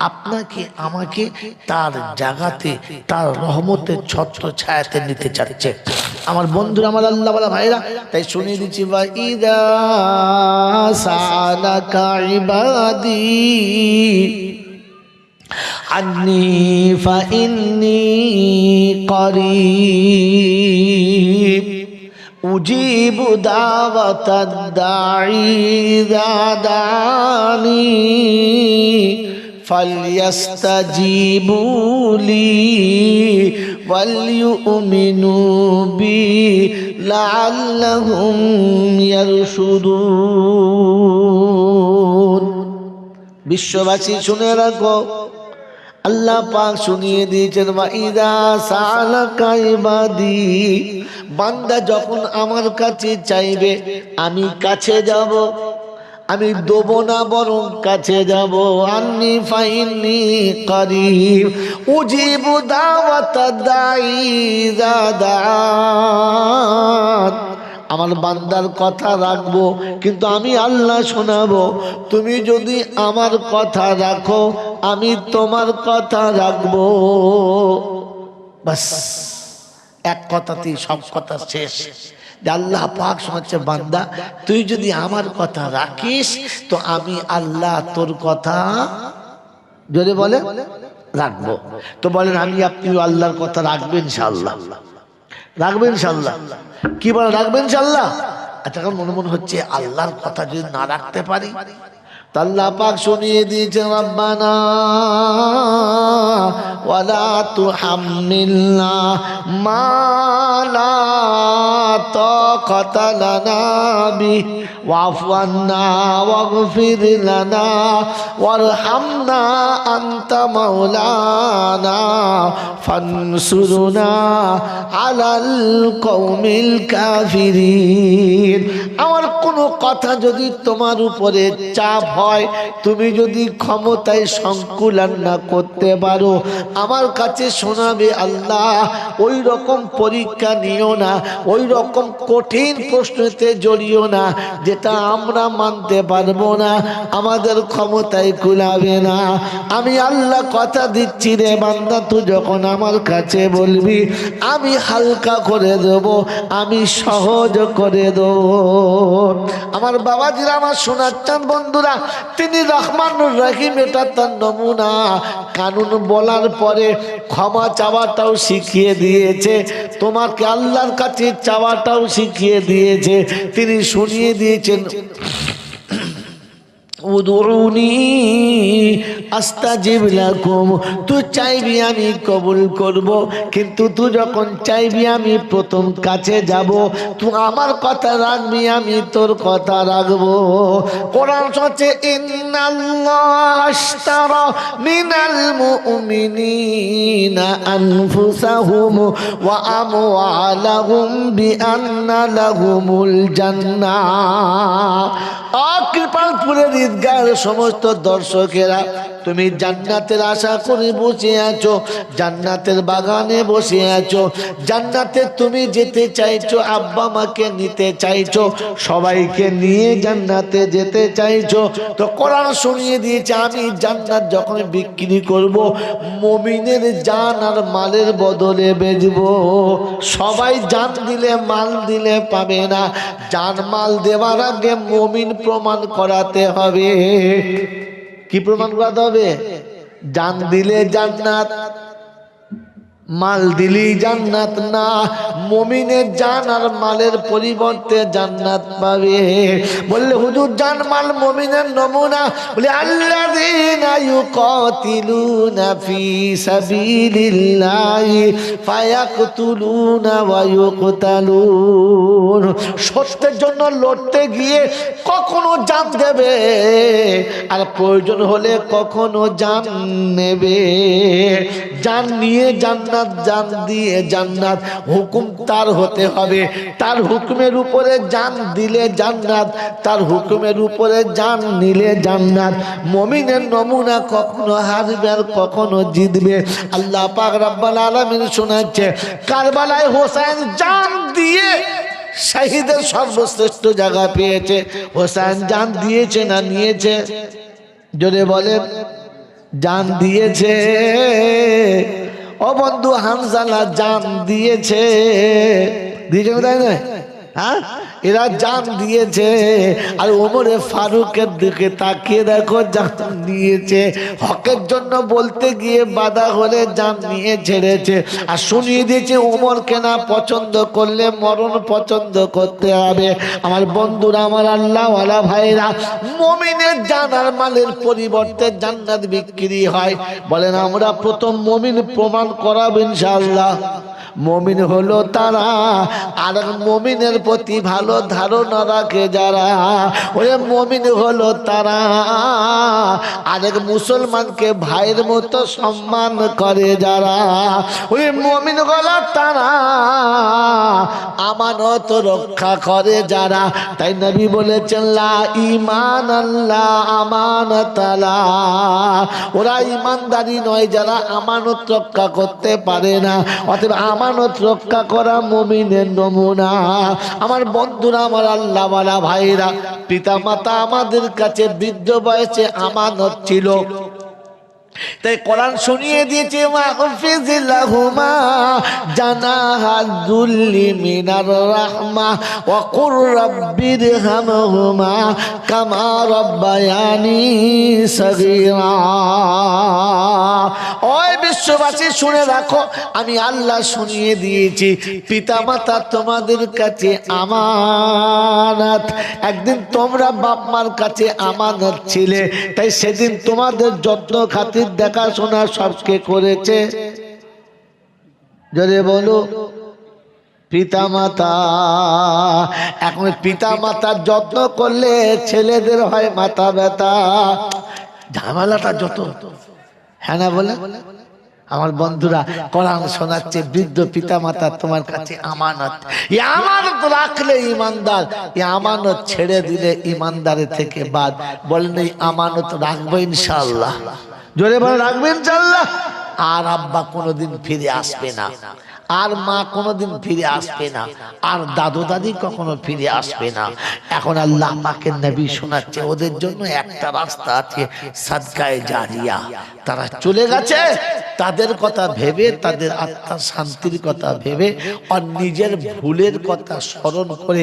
আপনাকে আমাকে তার জায়গাতে, তার রহমতের ছত্র ছায়াতে নিতে চাচ্ছে। আমার বন্ধুরা, আমার আল্লাহ ওয়ালা ভাইরা, তাই শুনিয়ে দিচ্ছি, বা ইদা সালাকা ইবাদি আন্নি ফাইন্নি করিব উজিবু দাওয়াতাদ দাঈ ইযা দানি ফালইস্তাজিবু লি ওয়ালইউমিনু বি লাআল্লাহুম ইয়ারশুদুন। বিশ্ববাসী শুনে রাখো, আল্লাহ পাক শুনিয়ে দিয়েছেন, ওয়াইদা সালাকা ইবাদি, বান্দা যখন আমার কাছে চাইবে আমি কাছে যাব, আমি দেবো না বরং কাছে যাব। আন্নি ফাইন্নি করিব উজিবু দাওয়াতাদ দাঈ ইযা দাআন, আমার বান্দার কথা রাখবো, কিন্তু আমি আল্লাহ শোনাবো। তুমি যদি আমার কথা রাখো আমি তোমার কথা রাখবো। বাস, এক কথাতেই সব কথা শেষ। আল্লাহ পাক শোনাচ্ছে, বান্দা তুই যদি আমার কথা রাখিস তো আমি আল্লাহ তোর কথা, যদি বলে, রাখবো। তো বলেন আমি আপনি আল্লাহর কথা রাখবেন ইনশাআল্লাহ? রাখবেন ইনশাআল্লাহ? কি বলে রাখবেন ইনশাআল্লাহ? আচ্ছা, এখন মনে মনে হচ্ছে আল্লাহর কথা যদি না রাখতে পারি, আল্লাহ পাক শুনিয়ে দিয়েছেন রব্বানা ওয়ালা তুহাম্মিলনা মা লা তাকাতা লানা বিহি ওয়াফু আন্না ওয়াগফির লানা ওয়ারহামনা আনতা মাওলানা ফানসুরনা আলাল কওমিল কাফিরিন। আমার কোনো কথা যদি তোমার উপরে চাপ হয়, তুমি যদি ক্ষমতায় সংকুলান না করতে পারো, আমার কাছে শোনাবে আল্লাহ। ওই রকম পরীক্ষা নিও না, ওই রকম কঠিন প্রশ্নতে জড়িও না যেটা আমরা মানতে পারবো না, আমাদের ক্ষমতায় কুলাবে না। আমি আল্লাহ কথা দিচ্ছি রে বান্দা, তুই যখন আমার কাছে বলবি আমি হালকা করে দেব, আমি সহজ করে দেব। আমার বাবাজিরা, আমার শোনাচ্ছেন বন্ধুরা, তিনি রহমানুর রহিম, এটা তার নমুনা। কানুন বলার পরে ক্ষমা চাওয়াটাও শিখিয়ে দিয়েছে, তোমাকে আল্লাহর কাছে চাওয়াটাও শিখিয়ে দিয়েছে। তিনি শুনিয়ে দিয়েছেন উদউনি আস্তাজিব লাকুম, তুই চাইবি আমি কবুল করব, কিন্তু তুই যখন চাইবি আমি প্রথম কাছে যাব, তুই আমার কথা রাখবি, আমি তোর কথা রাখবো। কোরআন হচ্ছে ইন্নাল্লাহ আশতারা মিনাল মুমিনিনা আনফুসাহুম ওয়া আমওয়ালাহুম বিআন্না লাহুমুল জান্নাহ। কৃপালপুরের ঈদগাহের সমস্ত দর্শকেরা, তুমি জান্নাতের আশা করে বসে আছো, জান্নাতের বাগানে বসে আছো, জান্নাতে তুমি যেতে চাইছো, আব্বা মাকে নিতে চাইছো, সবাইকে নিয়ে জান্নাতে যেতে চাইছো। তো কোরআন শুনিয়ে দিয়েছে আমি জান্নাত যখন বিক্রি করব, মুমিনের জান আর মালের বদলে বেচবো। সবাই জান দিলে মাল দিলে পাবে না, জান মাল দেওয়ার আগে মুমিন প্রমাণ করাতে হবে। কি প্রমাণ করাতে হবে? জান দিলে জান্নাত, মাল দিলেই জান্নাত না, মুমিনের জান আর মালের পরিবর্তে জান্নাত পাবে। বললে হুজুর জান মাল মুমিনের নমুনা, বলে আল্লাযীনা ইউকাতিলুনা ফি সাবিলিল্লাহি ফায়াকতুলুনা ওয়া ইউকতালুন। সত্যের জন্য লড়তে গিয়ে কখনো জান দেবে, আর প্রয়োজন হলে কখনো জান নেবে। জান নিয়ে জান্নাত, জান দিয়ে জান্নাত, হুকুম তার হতে হবে, তার হুকুমের উপরে জান দিলে জান্নাত, তার হুকুমের উপরে জান নিলে জান্নাত। মুমিনের নমুনা কখনো হারবে আর কখনো জিতবে। আল্লাহ পাক রব্বুল আলামিন শোনাচ্ছে, কারবালায় হোসেন জান দিয়ে শহীদের সর্বশ্রেষ্ঠ জায়গা পেয়েছে। হোসেন জান দিয়েছে না নিয়েছে? জোরে বলেন। জান দিয়েছে। ও বন্ধু, হামজালা জান দিয়েছে, দিয়েছে তাই না? হ্যাঁ, এরা জান দিয়েছে। আর ওমরে ফারুকের দিকে তাকিয়ে দেখো, জান দিয়েছে। হকের জন্য বলতে গিয়ে বাধা হলে জান নিয়ে ছেড়েছে। আর শুনিয়ে দিয়েছে ওমরকে না পছন্দ করলে মরণ পছন্দ করতে হবে। আমার বন্ধুরা, আমার আল্লাহওয়ালা ভাইরা, মুমিনের জান আর মালের পরিবর্তে জান্নাত বিক্রি হয়। বলেন আমরা প্রথম মুমিন প্রমাণ করাবো ইনশাআল্লাহ। মুমিন হলো তারা, আর মুমিনের প্রতি ভালো ধারণা রাখে যারা। ওরে মুমিন হলো তারা আরেক মুসলমানকে ভাইয়ের মতো সম্মান করে যারা। ওরে মুমিন হলো তারা আমানত রক্ষা করে যারা। তাই নবী বলেছেন লা ঈমান আল্লাহ আমানাত আলা। ওরা ইমানদারি নয় যারা আমানত রক্ষা করতে পারে না। অতএব আমানত রক্ষা করা মুমিনের নমুনা। আমার বন্ধুরা, আমার আল্লাহওয়ালা ভাইরা, পিতা মাতা আমাদের কাছে বৃদ্ধ বয়সে আমানত ছিল। তাই কোরআন শুনিয়ে দিয়েছে জানাহা যুল্লি মিনার রাহমা ওয়া কুর রাব্বিরহামহুমা কামা রাব্বায়ানি সগীরা। ওই বিশ্ববাসী শুনে রাখো, আমি আল্লাহ শুনিয়ে দিয়েছি পিতামাতা তোমাদের কাছে আমানত। একদিন তোমরা বাপ মার কাছে আমানত ছিলে, তাই সেদিন তোমাদের যত্ন খাতির দেখাশোনা সবকে করেছে। যদি বলো পিতামাতা। এখন পিতামাতার যত্ন করলে ছেলেদের হয় মাথা ব্যথা, ঝামেলাটা যত। হ্যাঁ না বলে? আমার বন্ধুরা কোরআন শোনাচ্ছে, বৃদ্ধ পিতামাতা তোমার কাছে আমানত। এই আমানত রাখলে ইমানদার, এই আমানত ছেড়ে দিলে ইমানদারের থেকে বাদ। বলেন এই আমানত রাখবো ইনশাআল্লাহ। জোরে বলে রাখবো ইনশাআল্লাহ। আর আব্বা কোনোদিন ফিরে আসবে না, আর মা কোনোদিন ফিরে আসবে না, আর দাদু দাদি কখনো ফিরে আসবে না। এখন আল্লাহ পাকের নবী শোনাচ্ছে ওদের জন্য একটা রাস্তা আছে, সাদকায়ে জারিয়া। তারা চলে গেছে, তাদের কথা ভেবে, তাদের আত্মার শান্তির কথা ভেবে, আর নিজের ভুলের কথা স্মরণ করে,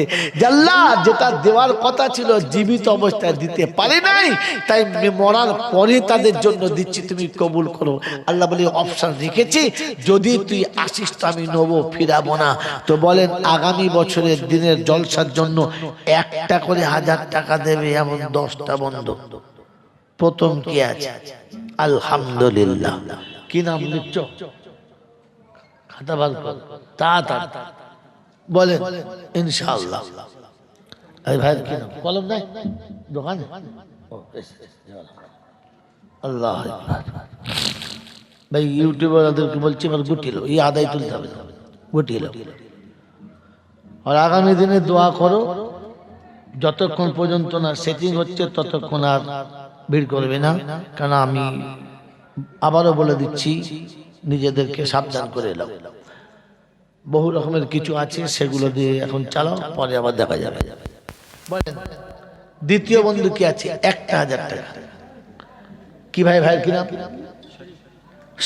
আল্লাহ যেটা দেওয়ার কথা ছিল জীবিত অবস্থায় দিতে পারি নাই, তাই মরার পরে তাদের জন্য দিচ্ছি, তুমি কবুল করো। আল্লাহ বলে অপশন রেখেছি, যদি তুই আসিস তো আমি নেবো, ফিরাবো না। তো বলেন আগামী বছরের দিনের জলসার জন্য একটা করে 1000 টাকা দেবে এমন 10টা বন্ধু। প্রথম কি আছে? আলহামদুলিল্লাহ। কি নাম লিখছ? খাতা বার কর, তা বলেন ইনশাআল্লাহ। এই ভাই কি নাম? কলম নাই দোকানে? আল্লাহ ভাই ইউটিউবারদেরকে বলছি এবার গুটিলো, এই আদায় তুলতে হবে, গুটিলো। আর আগামী দিনে দোয়া করো, যতক্ষণ পর্যন্ত না সেটিং হচ্ছে ততক্ষণ আর ভিড় করবে না। কারণ আমি আবারও বলে দিচ্ছি, নিজেদেরকে সাবধান করে এলাম। বহু রকমের কিছু আছে, সেগুলো দিয়ে এখন চালাও, পরে আবার দেখা যাবে। দ্বিতীয় বন্ধু কি আছে? 1000 টাকা। কি ভাই? ভাই কি নাম?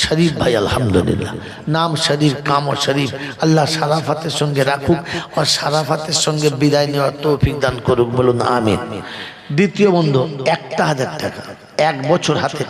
শরীফ ভাই। আলহামদুলিল্লাহ, নাম শরীফ, কামও শরীফ। আল্লাহ সারাফাতের সঙ্গে রাখুক, আর সারাফাতের সঙ্গে বিদায় নেওয়ার তৌফিক দান করুক, বলুন আমিন। দ্বিতীয় বন্ধু 1000 টাকা, 1 বছর হাতে।